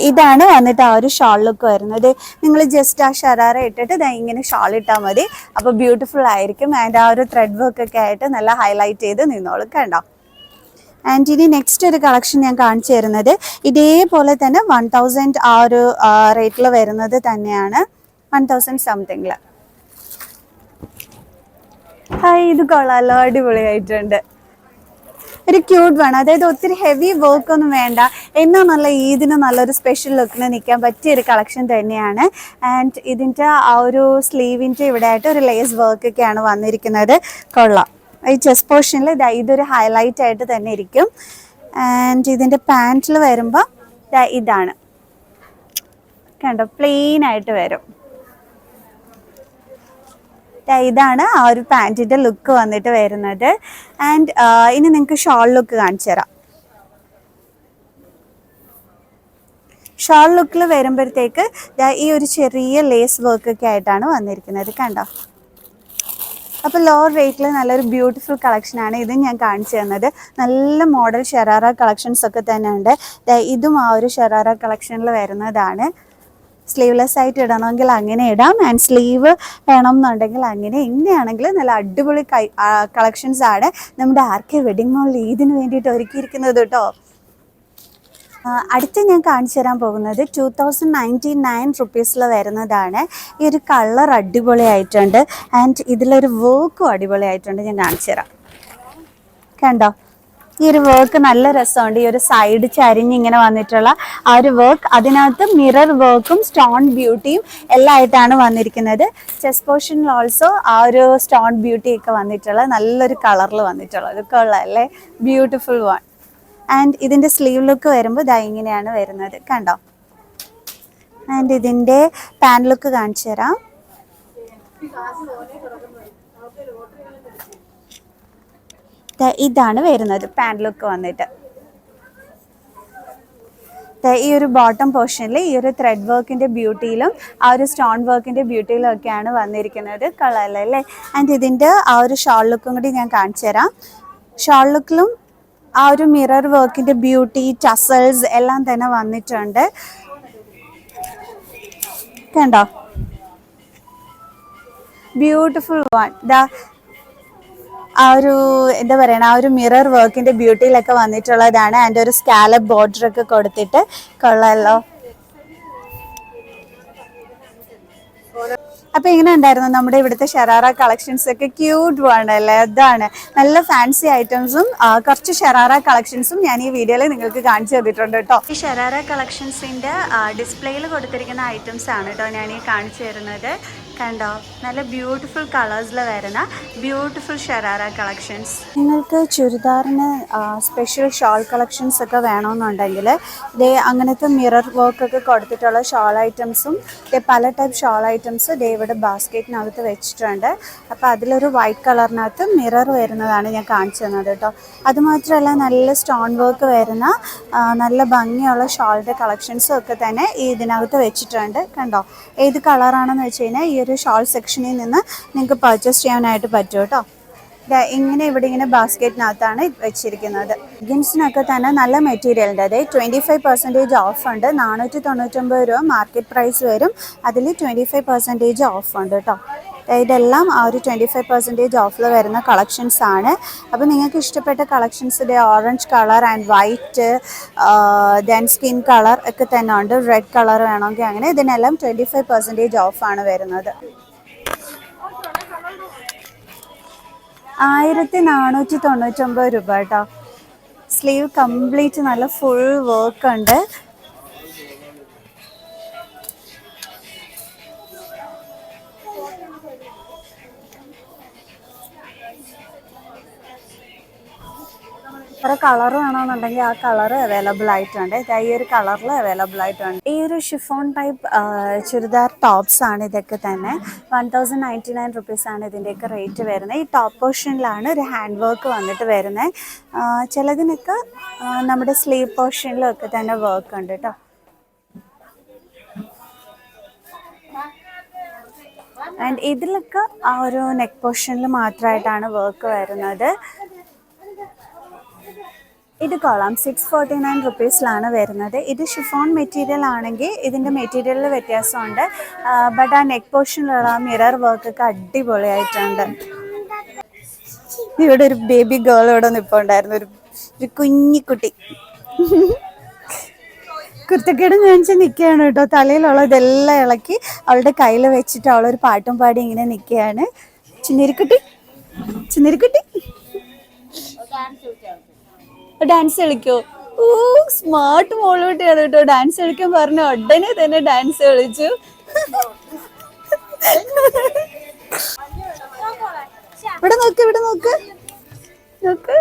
ഇതാണ് വന്നിട്ട് ആ ഒരു ഷാൾ ലുക്ക് വരുന്നത്. നിങ്ങൾ ജസ്റ്റ് ആ ഷറാറ ഇട്ടിട്ട് ഇങ്ങനെ ഷാൾ ഇട്ടാൽ മതി, അപ്പോൾ ബ്യൂട്ടിഫുൾ ആയിരിക്കും. ആൻഡ് ആ ഒരു ത്രെഡ് വർക്ക് ഒക്കെ ആയിട്ട് നല്ല ഹൈലൈറ്റ് ചെയ്ത് നിന്നോളും. കണ്ടോ. ആൻഡ് ഇനി നെക്സ്റ്റ് ഒരു കളക്ഷൻ ഞാൻ കാണിച്ചു തരുന്നത് ഇതേപോലെ തന്നെ 1000 ആ ഒരു റേറ്റിൽ വരുന്നത് തന്നെയാണ്. 1000 സംതിങ്ങിൽ. ഇത് കൊള്ളാലോ, അടിപൊളിയായിട്ടുണ്ട്. ഒരു ക്യൂട്ട് വേണം, അതായത് ഒത്തിരി ഹെവി വർക്ക് ഒന്നും വേണ്ട, എന്നാൽ നല്ല ഈദിന് നല്ലൊരു സ്പെഷ്യൽ ലുക്കിന് നിൽക്കാൻ പറ്റിയ ഒരു കളക്ഷൻ തന്നെയാണ്. ആൻഡ് ഇതിൻ്റെ ആ ഒരു സ്ലീവിൻ്റെ ഇവിടെ ആയിട്ട് ഒരു ലേസ് വർക്കൊക്കെയാണ് വന്നിരിക്കുന്നത്. കൊള്ളാം. ഈ ചെസ്റ്റ് പോർഷനിൽ ഇതൊരു ഹൈലൈറ്റ് ആയിട്ട് തന്നെ ഇരിക്കും. ആൻഡ് ഇതിൻ്റെ പാൻറ്റിൽ വരുമ്പോൾ ഇതാണ് കണ്ടോ, പ്ലെയിൻ ആയിട്ട് വരും. ഇതാണ് ആ ഒരു പാൻറ്റിൻ്റെ ലുക്ക് വന്നിട്ട് വരുന്നത്. ആൻഡ് ഇനി നിങ്ങൾക്ക് ഷാൾ ലുക്ക് കാണിച്ചു തരാം. ഷാൾ ലുക്കിൽ വരുമ്പോഴത്തേക്ക് ഈ ഒരു ചെറിയ ലേസ് വർക്കൊക്കെ ആയിട്ടാണ് വന്നിരിക്കുന്നത്. കണ്ടോ, അപ്പോൾ ലോ റേറ്റിൽ നല്ലൊരു ബ്യൂട്ടിഫുൾ കളക്ഷനാണ് ഇത് ഞാൻ കാണിച്ചു തന്നത്. നല്ല മോഡൽ ഷറാറ കളക്ഷൻസ് ഒക്കെ തന്നെ ഉണ്ട്. ഇതും ആ ഒരു ഷറാറ കളക്ഷനിൽ വരുന്നതാണ്. സ്ലീവ്ലെസ് ആയിട്ട് ഇടണമെങ്കിൽ അങ്ങനെ ഇടാം, ആൻഡ് സ്ലീവ് വേണം എന്നുണ്ടെങ്കിൽ അങ്ങനെ. എങ്ങനെയാണെങ്കിൽ നല്ല അടിപൊളി കളക്ഷൻസ് ആണ് നമ്മുടെ RK വെഡിങ് മോളിൽ ഇതിന് വേണ്ടിയിട്ട് ഒരുക്കിയിരിക്കുന്നത് കേട്ടോ. അടുത്ത് ഞാൻ കാണിച്ചു തരാൻ പോകുന്നത് 2099 റുപ്പീസിൽ വരുന്നതാണ്. ഈ ഒരു കളർ അടിപൊളിയായിട്ടുണ്ട്, ആൻഡ് ഇതിലൊരു വർക്കും അടിപൊളിയായിട്ടുണ്ട്. ഞാൻ കാണിച്ചു തരാം. കണ്ടോ, ഈ ഒരു വർക്ക് നല്ല രസമുണ്ട്. ഈ ഒരു സൈഡ് ചരിഞ്ഞ് ഇങ്ങനെ വന്നിട്ടുള്ള ആ ഒരു വർക്ക്, അതിനകത്ത് മിറർ വർക്കും സ്റ്റോൺ ബ്യൂട്ടിയും എല്ലാം ആയിട്ടാണ് വന്നിരിക്കുന്നത്. ചെസ്റ്റ് പോർഷനിൽ ഓൾസോ ആ ഒരു സ്റ്റോൺ ബ്യൂട്ടി ഒക്കെ വന്നിട്ടുള്ള നല്ലൊരു കളറിൽ വന്നിട്ടുള്ളത്. കൊള്ളാല്ലേ, ബ്യൂട്ടിഫുൾ വൺ. ആൻഡ് ഇതിൻ്റെ സ്ലീവ് ലുക്ക് വരുമ്പോൾ ഇങ്ങനെയാണ് വരുന്നത്. കണ്ടോ. ആൻഡ് ഇതിൻ്റെ പാൻ ലുക്ക് കാണിച്ചു തരാം. ഇതാണ് വരുന്നത് പാൻ ലുക്ക് വന്നിട്ട്. ഈ ഒരു ബോട്ടം പോർഷനിൽ ഈ ഒരു ത്രെഡ് വർക്കിൻ്റെ ബ്യൂട്ടിയിലും ആ ഒരു സ്റ്റോൺ വർക്കിൻ്റെ ബ്യൂട്ടിയിലും ഒക്കെയാണ് വന്നിരിക്കുന്നത്. കളറല്ലേ. ആൻഡ് ഇതിൻ്റെ ആ ഒരു ഷാൾ ലുക്കും കൂടി ഞാൻ കാണിച്ചു തരാം. ഷാൾ ലുക്കിലും ആ ഒരു മിറർ വർക്കിൻ്റെ ബ്യൂട്ടി, ടസൽസ് എല്ലാം തന്നെ വന്നിട്ടുണ്ട്. കണ്ടോ, ബ്യൂട്ടിഫുൾ വൺ. ആ ഒരു എന്താ പറയുക, ആ ഒരു മിറർ വർക്കിൻ്റെ ബ്യൂട്ടിയിലൊക്കെ വന്നിട്ടുള്ളതാണ്. ആൻഡ് ഒരു സ്കാലപ്പ് ബോർഡറൊക്കെ കൊടുത്തിട്ട് കൊള്ളാമല്ലോ. അപ്പോൾ ഇങ്ങനെ ഉണ്ടായിരുന്നു നമ്മുടെ ഇവിടുത്തെ ഷറാറ കളക്ഷൻസ് ഒക്കെ. ക്യൂട്ട് വേണമല്ലേ. അതാണ് നല്ല ഫാൻസി ഐറ്റംസും കുറച്ച് ഷറാറ കളക്ഷൻസും ഞാൻ ഈ വീഡിയോയിൽ നിങ്ങൾക്ക് കാണിച്ചു തന്നിട്ടുണ്ട് കേട്ടോ. ഈ ഷറാറ കളക്ഷൻസിൻ്റെ ഡിസ്പ്ലേയിൽ കൊടുത്തിരിക്കുന്ന ഐറ്റംസ് ആണ് കേട്ടോ ഞാൻ ഈ കാണിച്ചു തരുന്നത്. കണ്ടോ, നല്ല ബ്യൂട്ടിഫുൾ കളേഴ്സിൽ വരുന്ന ബ്യൂട്ടിഫുൾ ഷരാറ കളക്ഷൻസ്. നിങ്ങൾക്ക് ചുരിദാറിന് സ്പെഷ്യൽ ഷാൾ കളക്ഷൻസ് ഒക്കെ വേണമെന്നുണ്ടെങ്കിൽ ദേ അങ്ങനത്തെ മിറർ വർക്കൊക്കെ കൊടുത്തിട്ടുള്ള ഷാൾ ഐറ്റംസും പല ടൈപ്പ് ഷാൾ ഐറ്റംസ് ദേ ഇവിടെ ബാസ്ക്കറ്റിനകത്ത് വെച്ചിട്ടുണ്ട്. അപ്പോൾ അതിലൊരു വൈറ്റ് കളറിനകത്ത് മിറർ വരുന്നതാണ് ഞാൻ കാണിച്ചു തന്നത് കേട്ടോ. അതുമാത്രമല്ല നല്ല സ്റ്റോൺ വർക്ക് വരുന്ന നല്ല ഭംഗിയുള്ള ഷാളിൻ്റെ കളക്ഷൻസും ഒക്കെ തന്നെ ഇതിനകത്ത് വെച്ചിട്ടുണ്ട്. കണ്ടോ, ഏത് കളറാണെന്ന് വെച്ച് കഴിഞ്ഞാൽ ഈ ഒരു ഷാൾ സെക്ഷനിൽ നിന്ന് നിങ്ങൾക്ക് പർച്ചേസ് ചെയ്യാനായിട്ട് പറ്റും കേട്ടോ. ഇങ്ങനെ ഇവിടെ ഇങ്ങനെ ബാസ്ക്കറ്റിനകത്താണ് വെച്ചിരിക്കുന്നത്. ലെഗിൻസിനൊക്കെ തന്നെ നല്ല മെറ്റീരിയലുണ്ട്. അതായത് 25% ഓഫ് ഉണ്ട്. 499 രൂപ മാർക്കറ്റ് പ്രൈസ് വരും. അതിൽ 25% ഓഫ് ഉണ്ട് കേട്ടോ. ഇതെല്ലാം ആ ഒരു 25% ഓഫിൽ വരുന്ന കളക്ഷൻസ് ആണ്. അപ്പോൾ നിങ്ങൾക്ക് ഇഷ്ടപ്പെട്ട collections orange colour and white then skin colour ഒക്കെ തന്നെ ഉണ്ട്. റെഡ് കളർ വേണമെങ്കിൽ അങ്ങനെ ഇതിനെല്ലാം 25% ഓഫാണ് വരുന്നത്. 1499 രൂപ കേട്ടോ. സ്ലീവ് കംപ്ലീറ്റ് നല്ല ഫുൾ വർക്ക് ഉണ്ട്. വേറെ കളർ വേണമെന്നുണ്ടെങ്കിൽ ആ കളർ അവൈലബിൾ ആയിട്ടുണ്ട്. ഈ ഒരു കളറിൽ അവൈലബിൾ ആയിട്ടുണ്ട്. ഈ ഒരു ഷിഫോൺ ടൈപ്പ് ചുരിദാർ ടോപ്സ് ആണ് ഇതൊക്കെ തന്നെ. 1099 റുപ്പീസാണ് ഇതിൻ്റെയൊക്കെ റേറ്റ് വരുന്നത്. ഈ ടോപ്പ് പോർഷനിലാണ് ഒരു ഹാൻഡ് വർക്ക് വന്നിട്ട് വരുന്നത്. ചിലതിനൊക്കെ നമ്മുടെ സ്ലീവ് പോർഷനിലൊക്കെ തന്നെ വർക്ക് ഉണ്ട് കേട്ടോ. ആൻഡ് ഇതിലൊക്കെ ആ ഒരു നെക്ക് പോർഷനിൽ മാത്രമായിട്ടാണ് വർക്ക് വരുന്നത്. ഇത് കൊള്ളാം. 649 റുപ്പീസിലാണ് വരുന്നത്. ഇത് ഷിഫോൺ മെറ്റീരിയൽ ആണെങ്കിൽ ഇതിൻ്റെ മെറ്റീരിയലിൽ വ്യത്യാസമുണ്ട്. ബട്ട് ആ നെക്ക് പോർഷനിലുള്ള മിറർ വർക്കൊക്കെ അടിപൊളിയായിട്ടുണ്ട്. ഇവിടെ ഒരു ബേബി ഗേൾ ഇവിടെ നിൽപ്പുണ്ടായിരുന്നു, ഒരു കുഞ്ഞിക്കുട്ടി. കുരുത്തക്കേട് കാണിച്ച് നിൽക്കുകയാണ് കേട്ടോ. തലയിലുള്ള ഇതെല്ലാം ഇളക്കി അവളുടെ കയ്യിൽ വെച്ചിട്ട് അവളൊരു പാട്ടും പാടി ഇങ്ങനെ നിൽക്കുകയാണ്. ചിന്നരിക്കുട്ടി, ചിന്നരിക്കുട്ടി ഡാൻസ് കളിക്കോ? ഓ, സ്മാർട്ട് മോളോട്ടിയാണ് കേട്ടോ. ഡാൻസ് കളിക്കാൻ പറഞ്ഞ ഉടനെ തന്നെ ഡാൻസ് കളിച്ചു. ഇവിടെ നോക്ക്, ഇവിടെ നോക്ക്, നോക്ക്.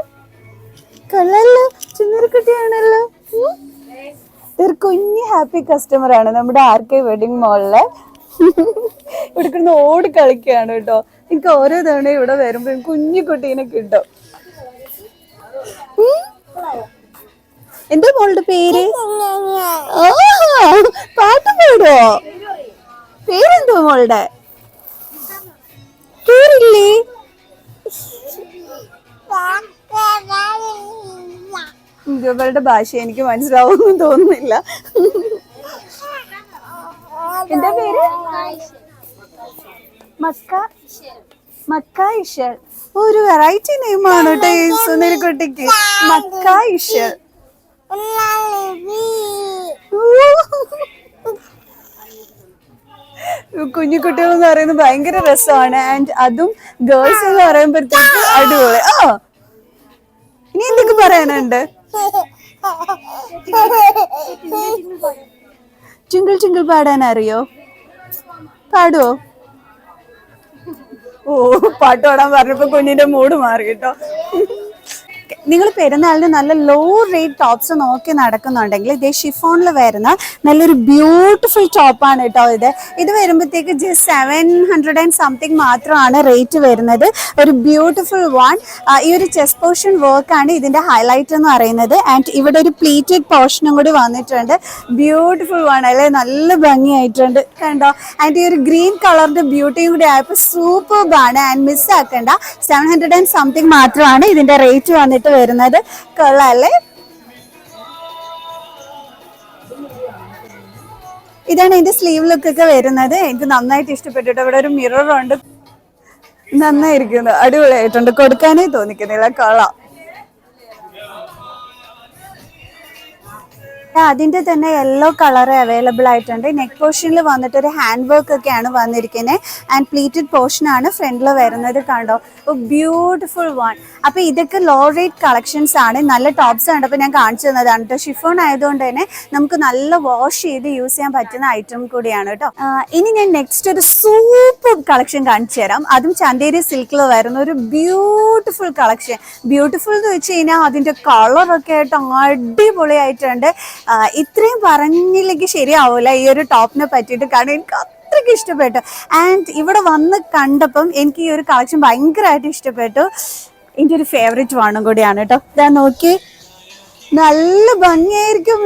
കൊള്ളാലോ, ചിന്നരിക്കുട്ടിയാണല്ലോ. ഒരു കുഞ്ഞ് ഹാപ്പി കസ്റ്റമർ ആണ് നമ്മുടെ RK വെഡിങ് മോളിലെ. ഇവിടെ കിടന്ന് ഓടി കളിക്കുകയാണ് കേട്ടോ. എനിക്ക് ഓരോ തവണ ഇവിടെ വരുമ്പോ കുഞ്ഞു കുട്ടീനെ കിട്ടും. എന്താ മോളുടെ പേര്? പാട്ട് പാടോ? പേരെന്തോ മോളുടെ? പേരില്ലേ? ഇവളുടെ ഭാഷ എനിക്ക് മനസ്സിലാവുമെന്ന് തോന്നുന്നില്ല. എന്താ പേര്? മക്ക ഇഷൽ. ഒരു വെറൈറ്റി നെയിമാണ് കേട്ടോ ഈ സുനിൽകുട്ടിക്ക്. മക്ക ഇഷൽ. കുഞ്ഞുകുട്ടികൾ എന്ന് പറയുന്നത് ഭയങ്കര രസമാണ്. ആൻഡ് അതും ഗേൾസ് എന്ന് പറയുമ്പോഴത്തേക്ക് അടിപൊളി. ഇനി എന്തൊക്കെ പറയാനുണ്ട്? ചിങ്കിൾ ചിങ്കിൾ പാടാൻ അറിയോ? പാടുവോ? ഓ, പാട്ട് പാടാൻ പറഞ്ഞപ്പോ കുഞ്ഞിന്റെ മൂഡ് മാറി കേട്ടോ. നിങ്ങൾ പെരുന്നാളിന് നല്ല ലോ റേറ്റ് ടോപ്സ് നോക്കി നടക്കുന്നുണ്ടെങ്കിൽ ഇത് ഷിഫോണിൽ വരുന്ന നല്ലൊരു ബ്യൂട്ടിഫുൾ ടോപ്പാണ് കേട്ടോ. ഇത് വരുമ്പോഴത്തേക്ക് ജസ്റ്റ് 700 and something മാത്രമാണ് റേറ്റ് വരുന്നത്. ഒരു ബ്യൂട്ടിഫുൾ വൺ. ഈ ഒരു ചെസ്റ്റ് പോർഷൻ വർക്കാണ് ഇതിന്റെ ഹൈലൈറ്റ് എന്ന് പറയുന്നത്. ആൻഡ് ഇവിടെ ഒരു പ്ലീറ്റഡ് പോർഷനും കൂടി വന്നിട്ടുണ്ട്. ബ്യൂട്ടിഫുൾ വൺ അല്ലേ, നല്ല ഭംഗിയായിട്ടുണ്ട് കണ്ടോ. ആൻഡ് ഈ ഒരു ഗ്രീൻ കളറിന്റെ ബ്യൂട്ടിയും കൂടി ആയപ്പോൾ സൂപ്പർബാണ്. ആൻഡ് മിസ്സാക്കണ്ട. 700 and something മാത്രമാണ് ഇതിന്റെ റേറ്റ് വന്നിട്ട് വരുന്നത്. കൊള്ളാല്ലേ? ഇതാണ് ഇതിന്റെ സ്ലീവ് ലുക്ക് ഒക്കെ വരുന്നത്. എനിക്ക് നന്നായിട്ട് ഇഷ്ടപ്പെട്ടിട്ട്. ഇവിടെ ഒരു മിറർ ഉണ്ട്, നന്നായിരിക്കുന്നു, അടിപൊളിയായിട്ടുണ്ട്. കൊടുക്കാനേ തോന്നിക്കുന്നില്ല. കൊള്ളാം. അതിൻ്റെ തന്നെ യെല്ലോ കളർ അവൈലബിൾ ആയിട്ടുണ്ട്. നെക്ക് പോർഷനിൽ വന്നിട്ട് ഒരു ഹാൻഡ് വർക്ക് ഒക്കെയാണ് വന്നിരിക്കുന്നത്. ആൻഡ് പ്ലീറ്റഡ് പോർഷനാണ് ഫ്രണ്ടിൽ വരുന്നത്. കണ്ടോ, ബ്യൂട്ടിഫുൾ വൺ. അപ്പോൾ ഇതൊക്കെ ലോ റേറ്റ് കളക്ഷൻസ് ആണ്. നല്ല ടോപ്സ് കണ്ടപ്പോൾ ഞാൻ കാണിച്ചു തന്നതാണ് കേട്ടോ. ഷിഫോൺ ആയതുകൊണ്ട് തന്നെ നമുക്ക് നല്ല വാഷ് ചെയ്ത് യൂസ് ചെയ്യാൻ പറ്റുന്ന ഐറ്റം കൂടിയാണ് കേട്ടോ. ഇനി ഞാൻ നെക്സ്റ്റ് ഒരു സൂപ്പർ കളക്ഷൻ കാണിച്ചു തരാം. അതും ചന്തേരി സിൽക്കിൽ വരുന്ന ഒരു ബ്യൂട്ടിഫുൾ കളക്ഷൻ. ബ്യൂട്ടിഫുൾ എന്ന് വെച്ച് കഴിഞ്ഞാൽ അതിൻ്റെ കളറൊക്കെ ആയിട്ട് അടിപൊളിയായിട്ടുണ്ട്. ഇത്രയും പറഞ്ഞില്ലെങ്കിൽ ശരിയാവില്ല ഈ ഒരു ടോപ്പിനെ പറ്റിയിട്ട്, കാരണം എനിക്ക് അത്രയ്ക്ക് ഇഷ്ടപ്പെട്ടു. ആൻഡ് ഇവിടെ വന്ന് കണ്ടപ്പം എനിക്ക് ഈ ഒരു കളക്ഷൻ ഭയങ്കരമായിട്ട് ഇഷ്ടപ്പെട്ടു. എൻ്റെ ഒരു ഫേവറേറ്റ് വാണും കൂടിയാണ് കേട്ടോ. ഇതാ നോക്കി, നല്ല ഭംഗിയായിരിക്കും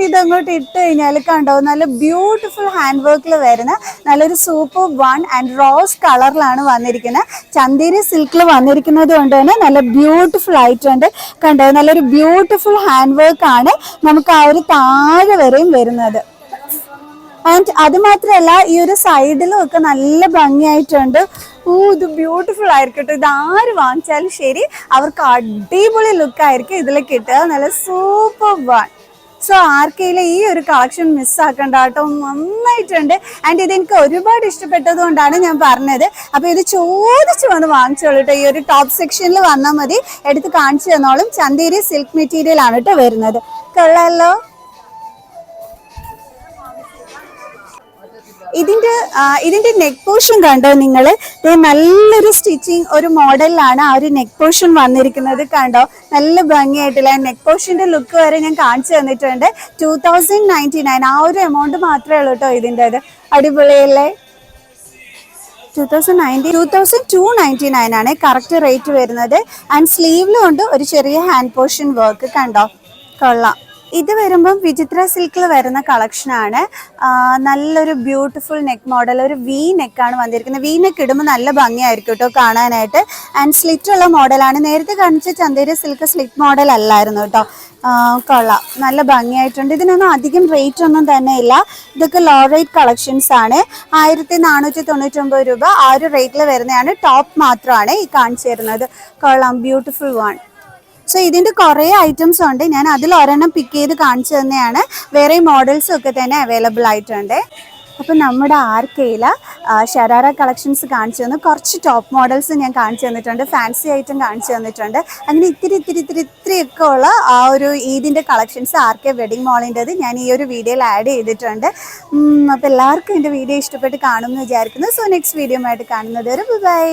ഇതങ്ങോട്ട് ഇട്ട് കഴിഞ്ഞാൽ. കണ്ടോ, നല്ല ബ്യൂട്ടിഫുൾ ഹാൻഡ് വർക്കിൽ വരുന്ന നല്ലൊരു സൂപ്പർ വൺ ആൻഡ് റോസ് കളറിലാണ് വന്നിരിക്കുന്നത്. ചന്തേരി സിൽക്കിൽ വന്നിരിക്കുന്നത് കൊണ്ട് തന്നെ നല്ല ബ്യൂട്ടിഫുൾ ആയിട്ടുണ്ട്. കണ്ടോ, നല്ലൊരു ബ്യൂട്ടിഫുൾ ഹാൻഡ് വർക്കാണ് നമുക്ക് ആ ഒരു താഴെ വരെയും വരുന്നത്. ആൻഡ് അത് മാത്രമല്ല, ഈ ഒരു സൈഡിലും ഒക്കെ നല്ല ഭംഗിയായിട്ടുണ്ട്. ഇത് ബ്യൂട്ടിഫുൾ ആയിരിക്കട്ടെ. ഇത് ആര് വാങ്ങിച്ചാലും ശരി അവർക്ക് അടിപൊളി ലുക്കായിരിക്കും ഇതിൽ കിട്ടുക. നല്ല സൂപ്പർ വൺ. സോ ആർക്കെങ്കിലും ഈ ഒരു കളക്ഷൻ മിസ്സാക്കണ്ട കേട്ടോ, നന്നായിട്ടുണ്ട്. ആൻഡ് ഇതെനിക്ക് ഒരുപാട് ഇഷ്ടപ്പെട്ടത് കൊണ്ടാണ് ഞാൻ പറഞ്ഞത്. അപ്പോൾ ഇത് ചോദിച്ചു വന്ന് വാങ്ങിച്ചോളൂ കേട്ടോ. ഈ ഒരു ടോപ്പ് സെക്ഷനിൽ വന്നാൽ മതി, എടുത്ത് കാണിച്ചു തന്നോളും. ചന്തേരി സിൽക്ക് മെറ്റീരിയൽ ആണ് കേട്ടോ വരുന്നത്. കൊള്ളാലോ. ഇതിന്റെ നെക്ക് പോർഷൻ കണ്ടോ നിങ്ങൾ? നല്ലൊരു സ്റ്റിച്ചിങ് ഒരു മോഡലിലാണ് ആ ഒരു നെക്ക് പോർഷൻ വന്നിരിക്കുന്നത്. കണ്ടോ, നല്ല ഭംഗിയായിട്ടില്ല. നെക്ക് പോർഷന്റെ ലുക്ക് വരെ ഞാൻ കാണിച്ചു തന്നിട്ടുണ്ട്. 2099 ആ ഒരു എമൗണ്ട് മാത്രമേ ഉള്ളൂ കേട്ടോ ഇതിൻ്റെത്. അടിപൊളിയല്ലേ? 2299 ആണ് കറക്റ്റ് റേറ്റ് വരുന്നത്. ആൻഡ് സ്ലീവിലും ഉണ്ട് ഒരു ചെറിയ ഹാൻഡ് പോർഷൻ വർക്ക്. കണ്ടോ, കൊള്ളാം. ഇത് വരുമ്പം വിചിത്ര സിൽക്കിൽ വരുന്ന കളക്ഷനാണ്. നല്ലൊരു ബ്യൂട്ടിഫുൾ നെക്ക് മോഡൽ, ഒരു വി നെക്കാണ് വന്നിരിക്കുന്നത്. വി നെക്ക് ഇടുമ്പോൾ നല്ല ഭംഗിയായിരിക്കും കേട്ടോ കാണാനായിട്ട്. ആൻഡ് സ്ലിറ്റ് ഉള്ള മോഡലാണ്. നേരത്തെ കാണിച്ച ചന്തേരി സിൽക്ക് സ്ലിറ്റ് മോഡൽ അല്ലായിരുന്നു കേട്ടോ. കൊള്ളാം, നല്ല ഭംഗിയായിട്ടുണ്ട്. ഇതിനൊന്നും അധികം റേറ്റ് ഒന്നും തന്നെ ഇല്ല. ഇതൊക്കെ ലോ റേറ്റ് കളക്ഷൻസ് ആണ്. 1499 രൂപ ആ ഒരു റേറ്റിൽ വരുന്നതാണ്. ടോപ്പ് മാത്രമാണ് ഈ കാണിച്ചു തരുന്നത്. കൊള്ളാം, ബ്യൂട്ടിഫുൾ വൺ. സോ ഇതിൻ്റെ കുറേ ഐറ്റംസ് ഉണ്ട്. ഞാൻ അതിൽ ഒരെണ്ണം പിക്ക് ചെയ്ത് കാണിച്ചു തന്നെയാണ്. വേറെ മോഡൽസും ഒക്കെ തന്നെ അവൈലബിൾ ആയിട്ടുണ്ട്. അപ്പം നമ്മുടെ ആർക്കെയിൽ ഷരാറ കളക്ഷൻസ് കാണിച്ചു തന്നു. കുറച്ച് ടോപ്പ് മോഡൽസ് ഞാൻ കാണിച്ചു തന്നിട്ടുണ്ട്. ഫാൻസി ഐറ്റം കാണിച്ചു തന്നിട്ടുണ്ട്. അങ്ങനെ ഇത്തിരിയൊക്കെ ഉള്ള ആ ഒരു ഈദിൻ്റെ കളക്ഷൻസ് ആർക്കെ വെഡിങ് മോളിൻ്റെത് ഞാൻ ഈ ഒരു വീഡിയോയിൽ ആഡ് ചെയ്തിട്ടുണ്ട്. അപ്പോൾ എല്ലാവർക്കും എൻ്റെ വീഡിയോ ഇഷ്ടപ്പെട്ട് കാണുമെന്ന് വിചാരിക്കുന്നു. സോ നെക്സ്റ്റ് വീഡിയോ ആയിട്ട് കാണുന്നത് വരെ ബൈ.